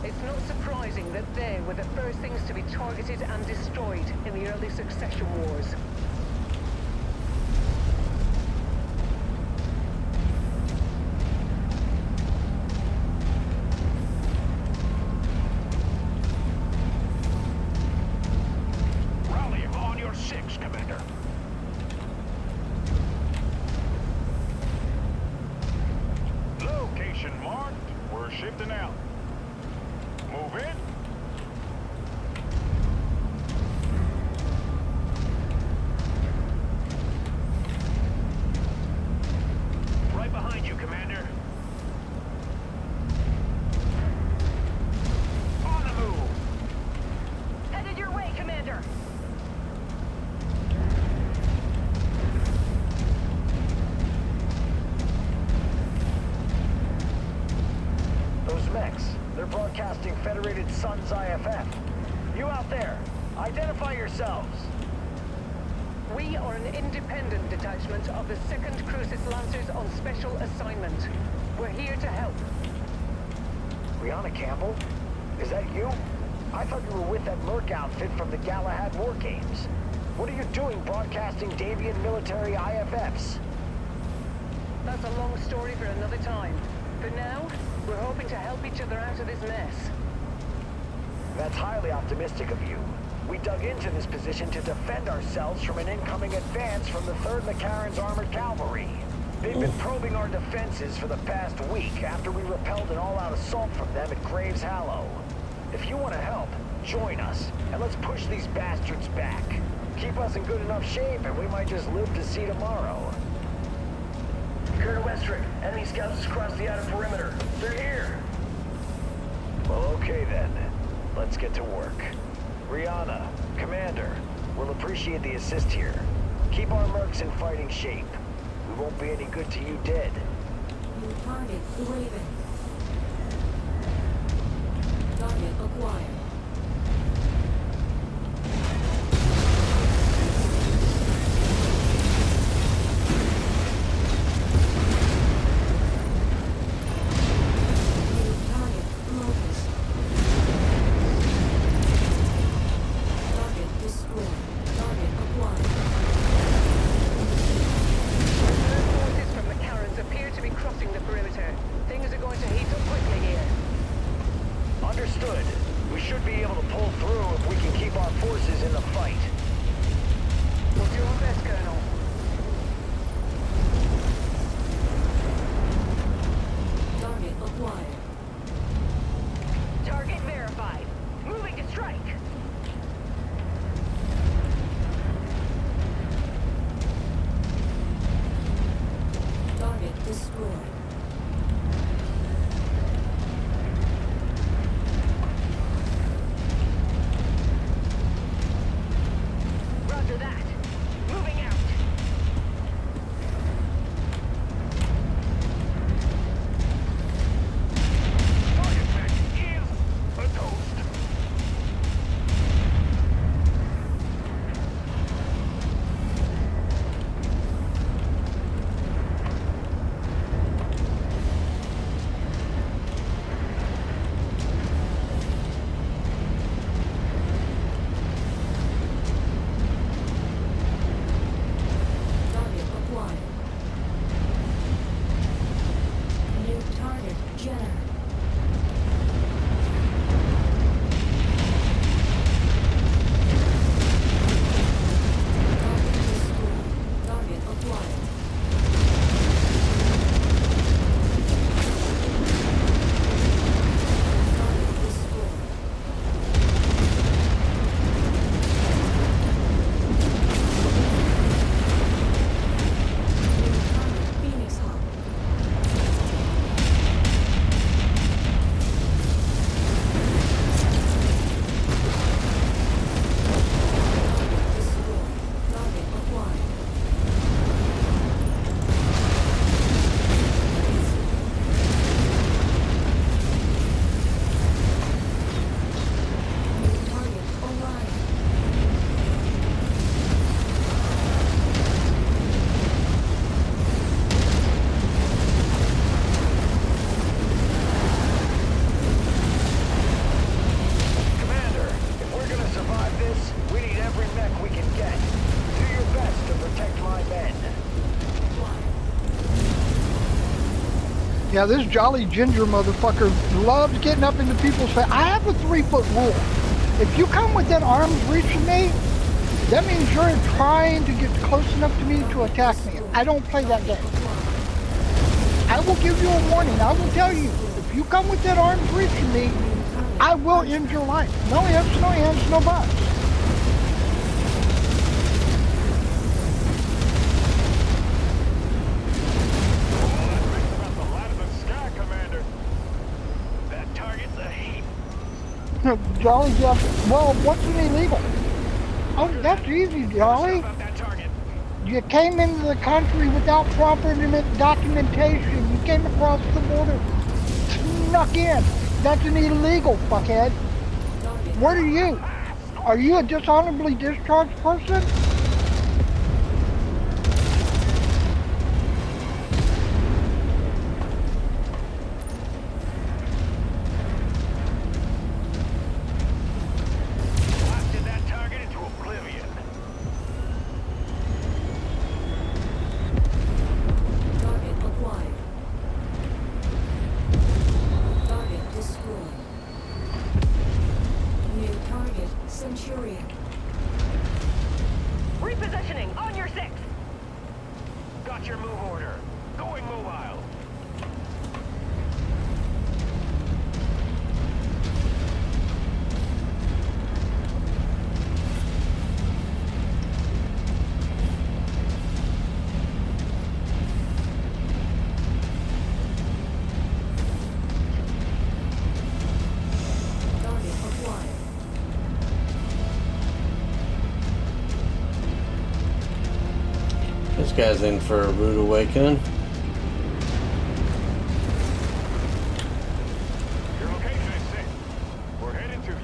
It's not surprising that they were the first things to be targeted and destroyed in the early succession wars. Shifting out. Move in. Right behind you, Commander. On the move. Headed your way, Commander. Those mechs, they're broadcasting Federated Suns IFF. You out there, identify yourselves. We are an independent detachment of the 2nd Crucis Lancers on special assignment. We're here to help. Brianna Campbell? Is that you? I thought you were with that Merc outfit from the Galahad War Games. What are you doing broadcasting Davian military IFFs? That's a long story for another time. For now, we're hoping to help each other out of this mess. That's highly optimistic of you. We dug into this position to defend ourselves from an incoming advance from the 3rd McCarran's Armored Cavalry. They've been probing our defenses for the past week after we repelled an all-out assault from them at Graves Hallow. If you want to help, join us, and let's push these bastards back. Keep us in good enough shape, and we might just live to see tomorrow. Colonel Westrick, enemy scouts just crossed the outer perimeter. They're here! Well, okay then. Let's get to work. Rihanna, Commander, we'll appreciate the assist here. Keep our mercs in fighting shape. We won't be any good to you dead. New target, the Raven. Target acquired. New target, Locust. Target destroyed. Target acquired. Forces from McCarran's appear to be crossing the perimeter. Things are going to heat up quickly here. Understood. We should be able to pull through if we can keep our forces in the fight. We'll do our best, Colonel. Target acquired. Target verified. Moving to strike. Target destroyed. Roger that. Moving out. Target mech is a toast. Target acquired. New target, Jenner. Target destroyed. Target acquired. Target destroyed. New target, Phoenix Hawk. Target destroyed. Target acquired. New target, Orion. Commander, if we're gonna survive this, we need every mech we can get. Do your best to protect my men. Yeah, this jolly ginger motherfucker loves getting up into people's face. I have a 3-foot rule. If you come within arm's reach of me, that means you're trying to get close enough to me to attack me. I don't play that game. I will give you a warning. I will tell you, if If you come within arm's reach of me, I will end your life. No ifs, no ands, no buts. Jolly Jeff, well, what's an illegal? Oh, that's easy, Jolly. You came into the country without proper documentation. You came across the border, snuck in. That's an illegal, fuckhead. What are you? Are you a dishonorably discharged person? Repositioning on your 6. Got your move order. Going mobile. This guy's in for a rude awakening. Your location is safe. We're headed to you.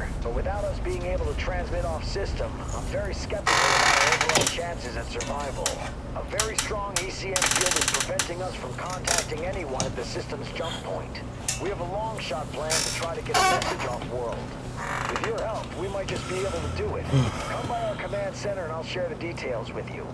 commander, but without us being able to transmit off system, I'm very skeptical about our overall chances at survival. A very strong ECM field is preventing us from contacting anyone at the system's jump point. We have a long shot plan to try to get a message off world. With your help, we might just be able to do it. Come by our command center and I'll share the details with you.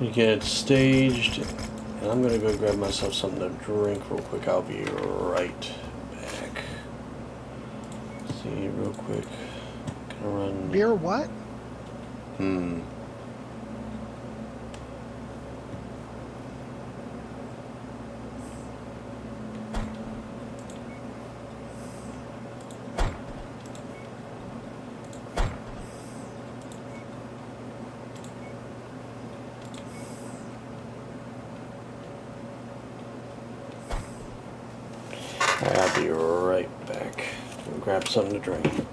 You get staged, and I'm gonna go grab myself something to drink real quick. I'll be right back. See real quick. Gonna run. Beer what? I'll be right back. Go grab something to drink.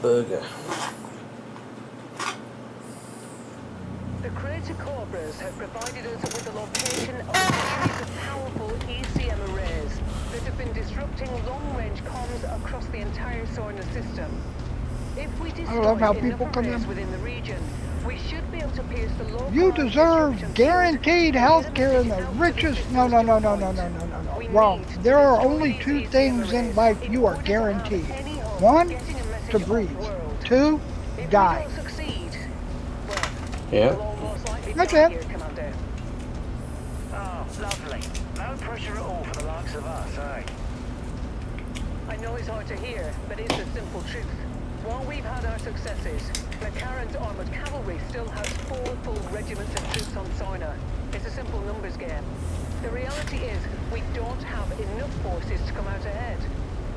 Burger. The Crater Cobras have provided us with the location of a series of powerful ECM arrays that have been disrupting long-range comms across the entire Sorna system. If we destroy enough arrays within the region, we should be able to pierce the local. You deserve guaranteed health care and the richest. No. Wrong. There are only two things in life you are guaranteed. One, to breathe. Two, die. Yeah. That's it. Oh, lovely. No pressure at all for the likes of us, eh? I know it's hard to hear, but it's the simple truth. While we've had our successes, McCarran's armored cavalry still has 4 full regiments of troops on Sorna. It's a simple numbers game. The reality is, we don't have enough forces to come out ahead.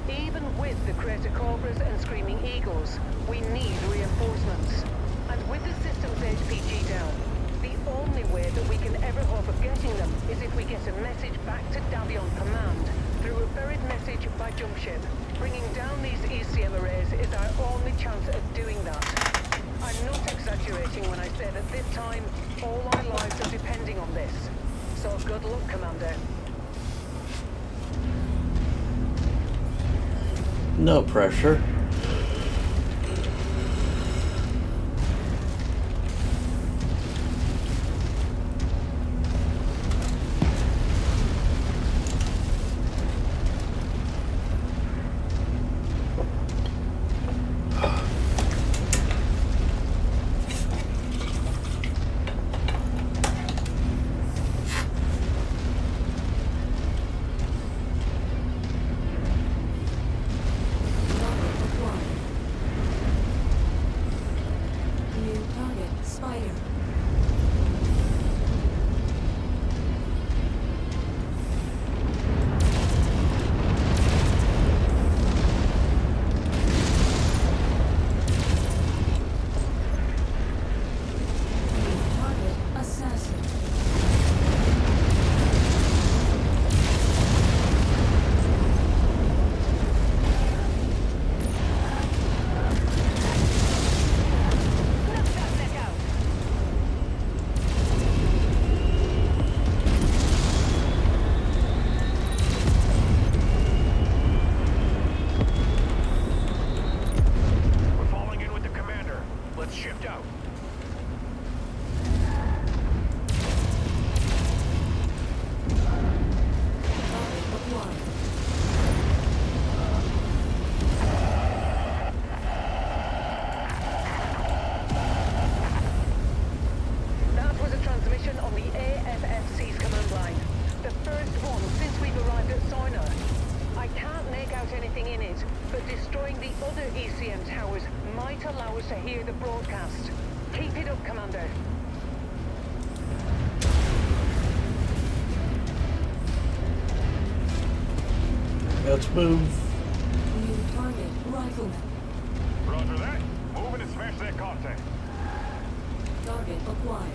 Even with the Crater Cobras and Screaming Eagles, we need reinforcements. And with the system's HPG down, the only way that we can ever hope of getting them is if we get a message back to Davion Command through a buried message by jump ship. Bringing down these ECM arrays is our only chance of doing that. I'm I'm not exaggerating when I say that this time, all our lives are depending on this. So good luck, Commander. No pressure. Let's move. New target, rifleman. Roger that. Moving and smash that contact. Target acquired.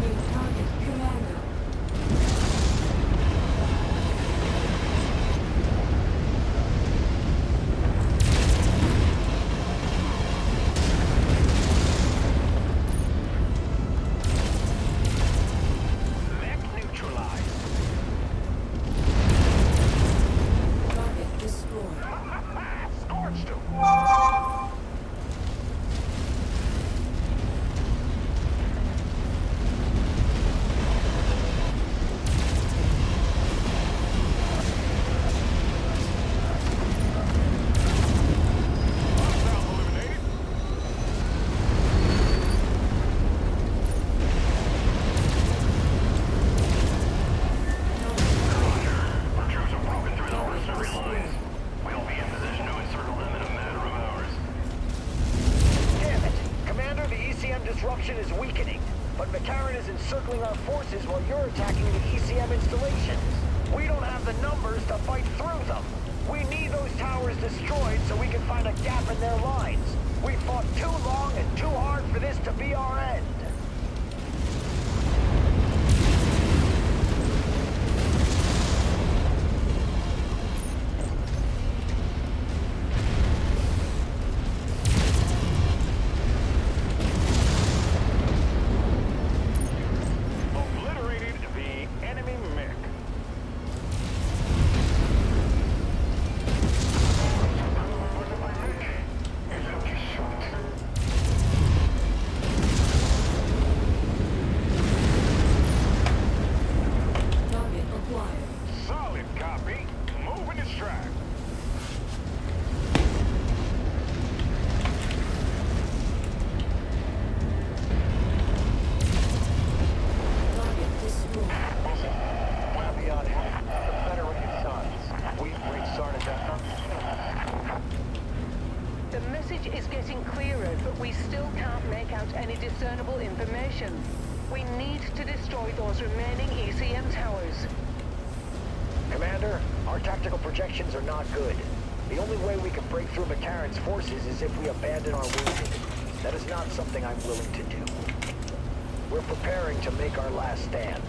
New target, commander. Mech neutralized. Target destroyed. Scorched him. Hostile eliminated. Our troops have broken through the mercenary lines. We'll be in position to encircle them in a matter of hours. Damn it! Commander, the ECM disruption is weakening. But McCarran is encircling our forces while you're attacking the ECM installations. We don't have the numbers to fight through them. We need those towers destroyed so we can find a gap in their lines. We fought too long and too hard for this to be our end. Obliterated the enemy mech. Target acquired. Solid copy. Moving to strike. Target destroyed. Well beyond half. The Federated Sons. We've reached Sarnath. The message is getting clearer, but we still can't make out any discernible information. We need to destroy those remaining ECM towers. Commander, our tactical projections are not good. The only way we can break through McCarran's forces is if we abandon our wounded. That is not something I'm willing to do. We're preparing to make our last stand.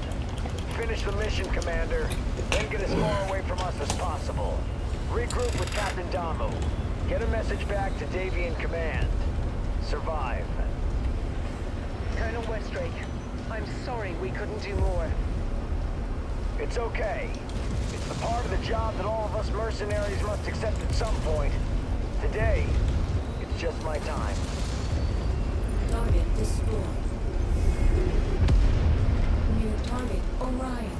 Finish the mission, Commander, then get as far away from us as possible. Regroup with Captain Damu. Get a message back to Davian Command. Survive. Colonel Westdrake, I'm sorry we couldn't do more. It's okay. It's the part of the job that all of us mercenaries must accept at some point. Today, it's just my time. Target destroyed. New target Orion.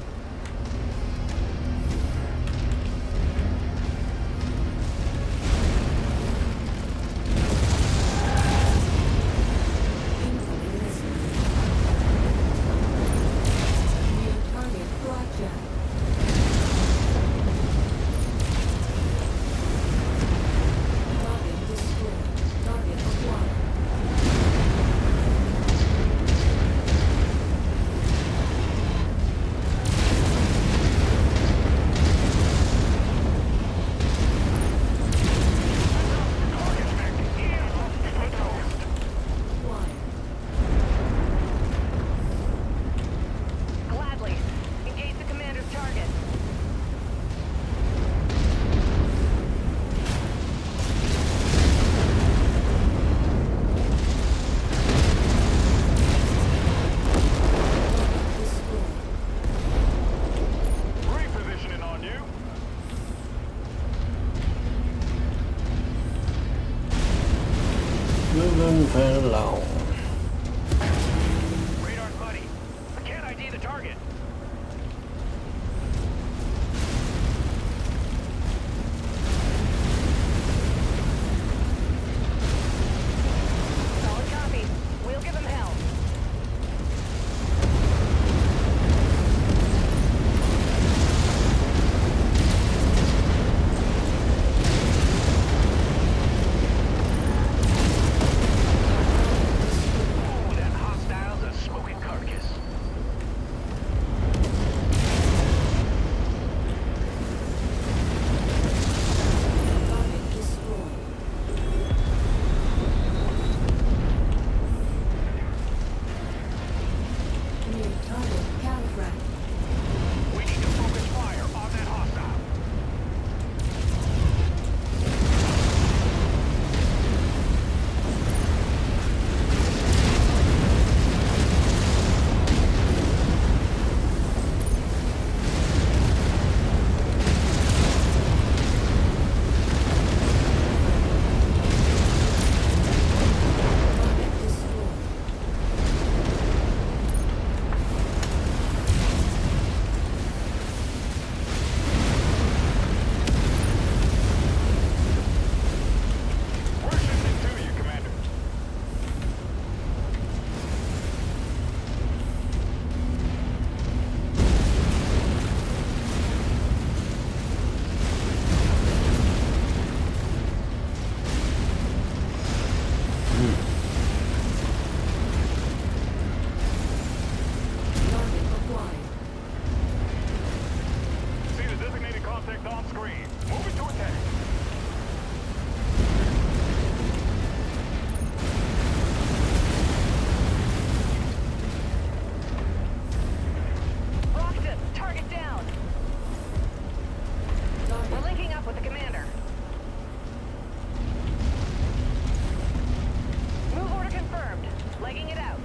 Incoming missile. New target Blackjack. Target destroyed. Target acquired. Gladly. Engage the commander's target. Repositioning on you. Moving right along. Radar's muddy. I can't ID the target. Solid copy. We'll give him hell. Oh, that hostile's a smoking carcass. Target destroyed. New target Califrac. We need to focus fire on that hostile. Target destroyed. We're shifting to you, Commander. Target acquired. See the designated contact on screen. Moving to attack. Roxton, target down. We're Target linking up with the commander. Move order confirmed. Legging it out.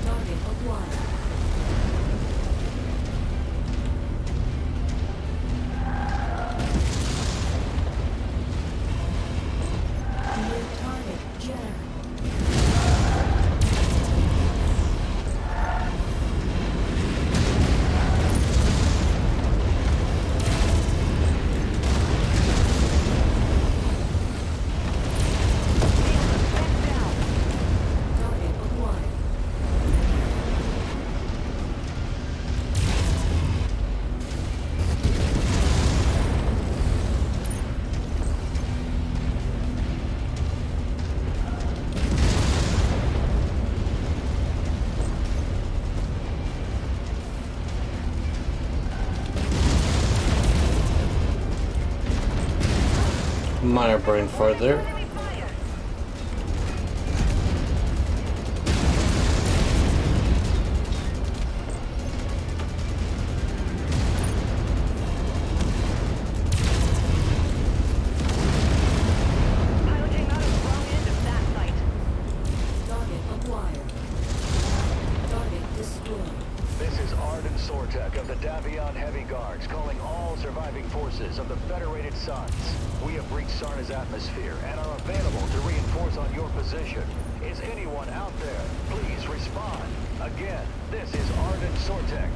target acquired. New target Jenner. Target acquired. Minor brain fart there. This is Arden Sortek of the Davion Heavy Guards calling all surviving forces of the Federated Suns. We have reached Sarna's atmosphere and are available to reinforce on your position. Is anyone out there? Please respond. Again, this is Arden Sortek.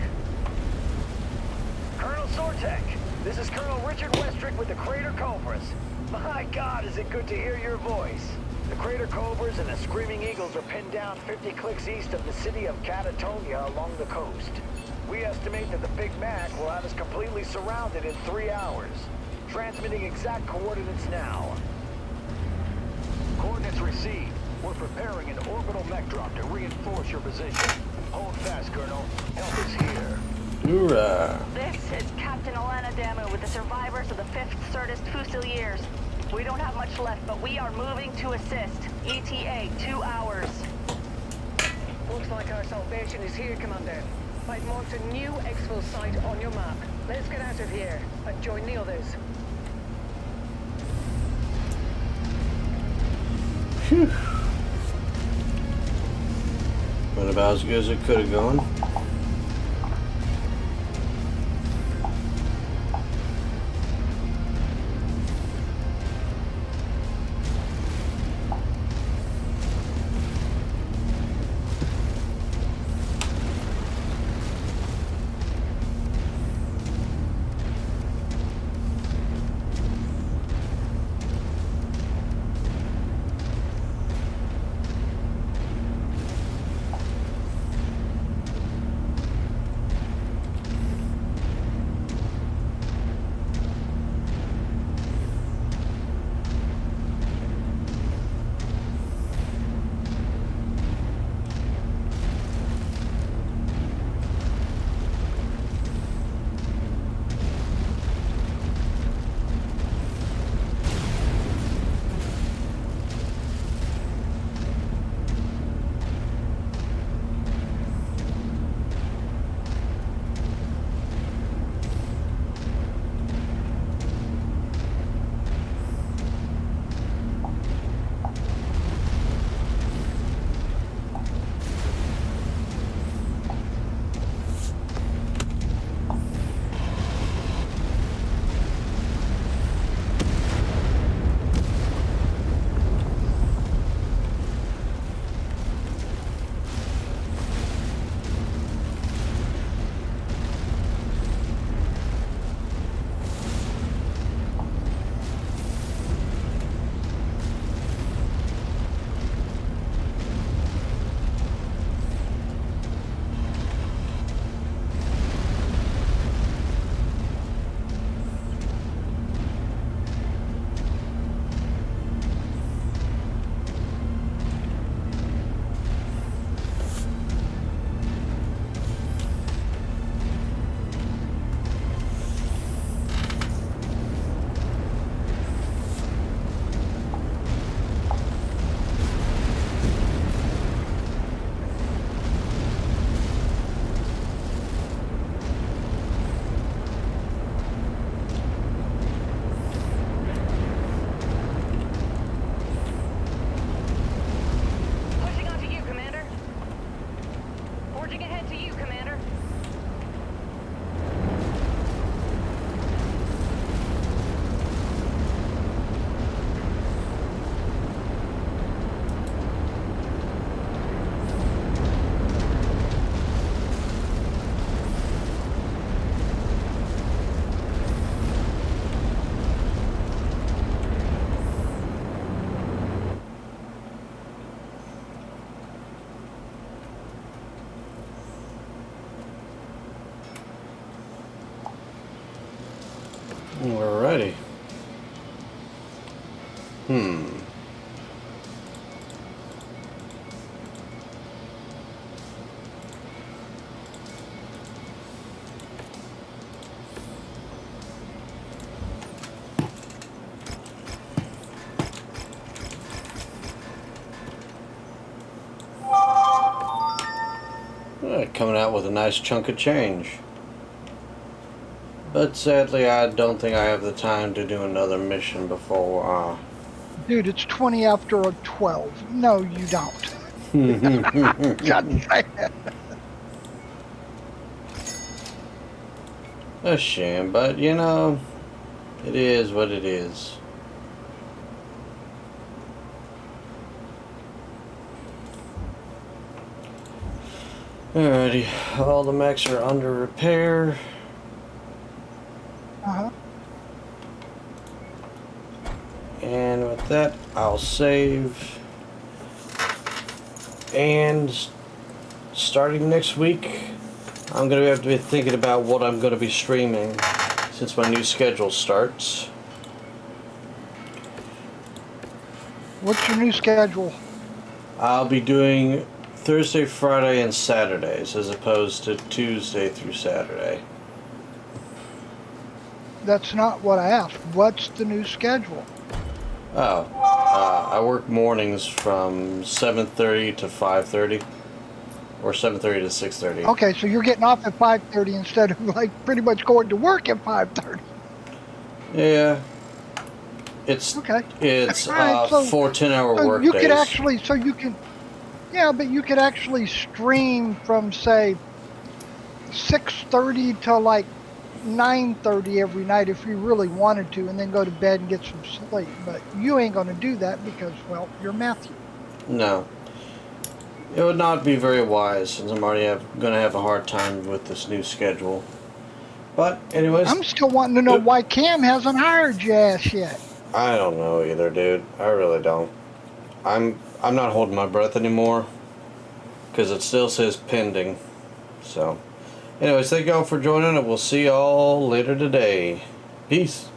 Colonel Sortek, this is Colonel Richard Westrick with the Crater Cobras. My God, is it good to hear your voice. The Crater Cobras and the Screaming Eagles are pinned down 50 clicks east of the city of Catatonia along the coast. We estimate that the Big Mac will have us completely surrounded in 3 hours. Transmitting exact coordinates now. Coordinates received. We're preparing an orbital mech drop to reinforce your position. Hold fast, Colonel. Help is here. Hoorah! This is Captain Alana Damu with the survivors of the 5th Certus Fusiliers. We don't have much left, but we are moving to assist. ETA 2 hours. Looks like our salvation is here, Commander. I've marked a new exfil site on your map. Let's get out of here and join the others. Phew. Went about as good as it could have gone. Alrighty. Coming out with a nice chunk of change. But sadly, I don't think I have the time to do another mission before, Dude, it's 20 after 12. No, you don't. Just saying. A shame, but you know, it is what it is. Alrighty, all the mechs are under repair. And with that, I'll save. And starting next week, I'm going to have to be thinking about what I'm going to be streaming since my new schedule starts. What's your new schedule? I'll be doing Thursday, Friday, and Saturdays as opposed to Tuesday through Saturday. That's not what I asked. What's the new schedule? Oh, I work mornings from 7:30 to 5:30, or 7:30 to 6:30. Okay, so you're getting off at 5:30 instead of like pretty much going to work at 5:30. Yeah, it's okay. It's right, so, 4 10-hour work you days. could actually, so you can, yeah, but you could actually stream from say 6:30 to like 9:30 every night if you really wanted to, and then go to bed and get some sleep. But you ain't gonna do that because, well, you're Matthew. No, it would not be very wise since I'm already gonna have a hard time with this new schedule. But anyways, I'm still wanting to know why Cam hasn't hired your ass yet. I don't know either, dude. I really don't. I'm not holding my breath anymore because it still says pending. So. Anyways, thank y'all for joining, and we'll see y'all later today. Peace.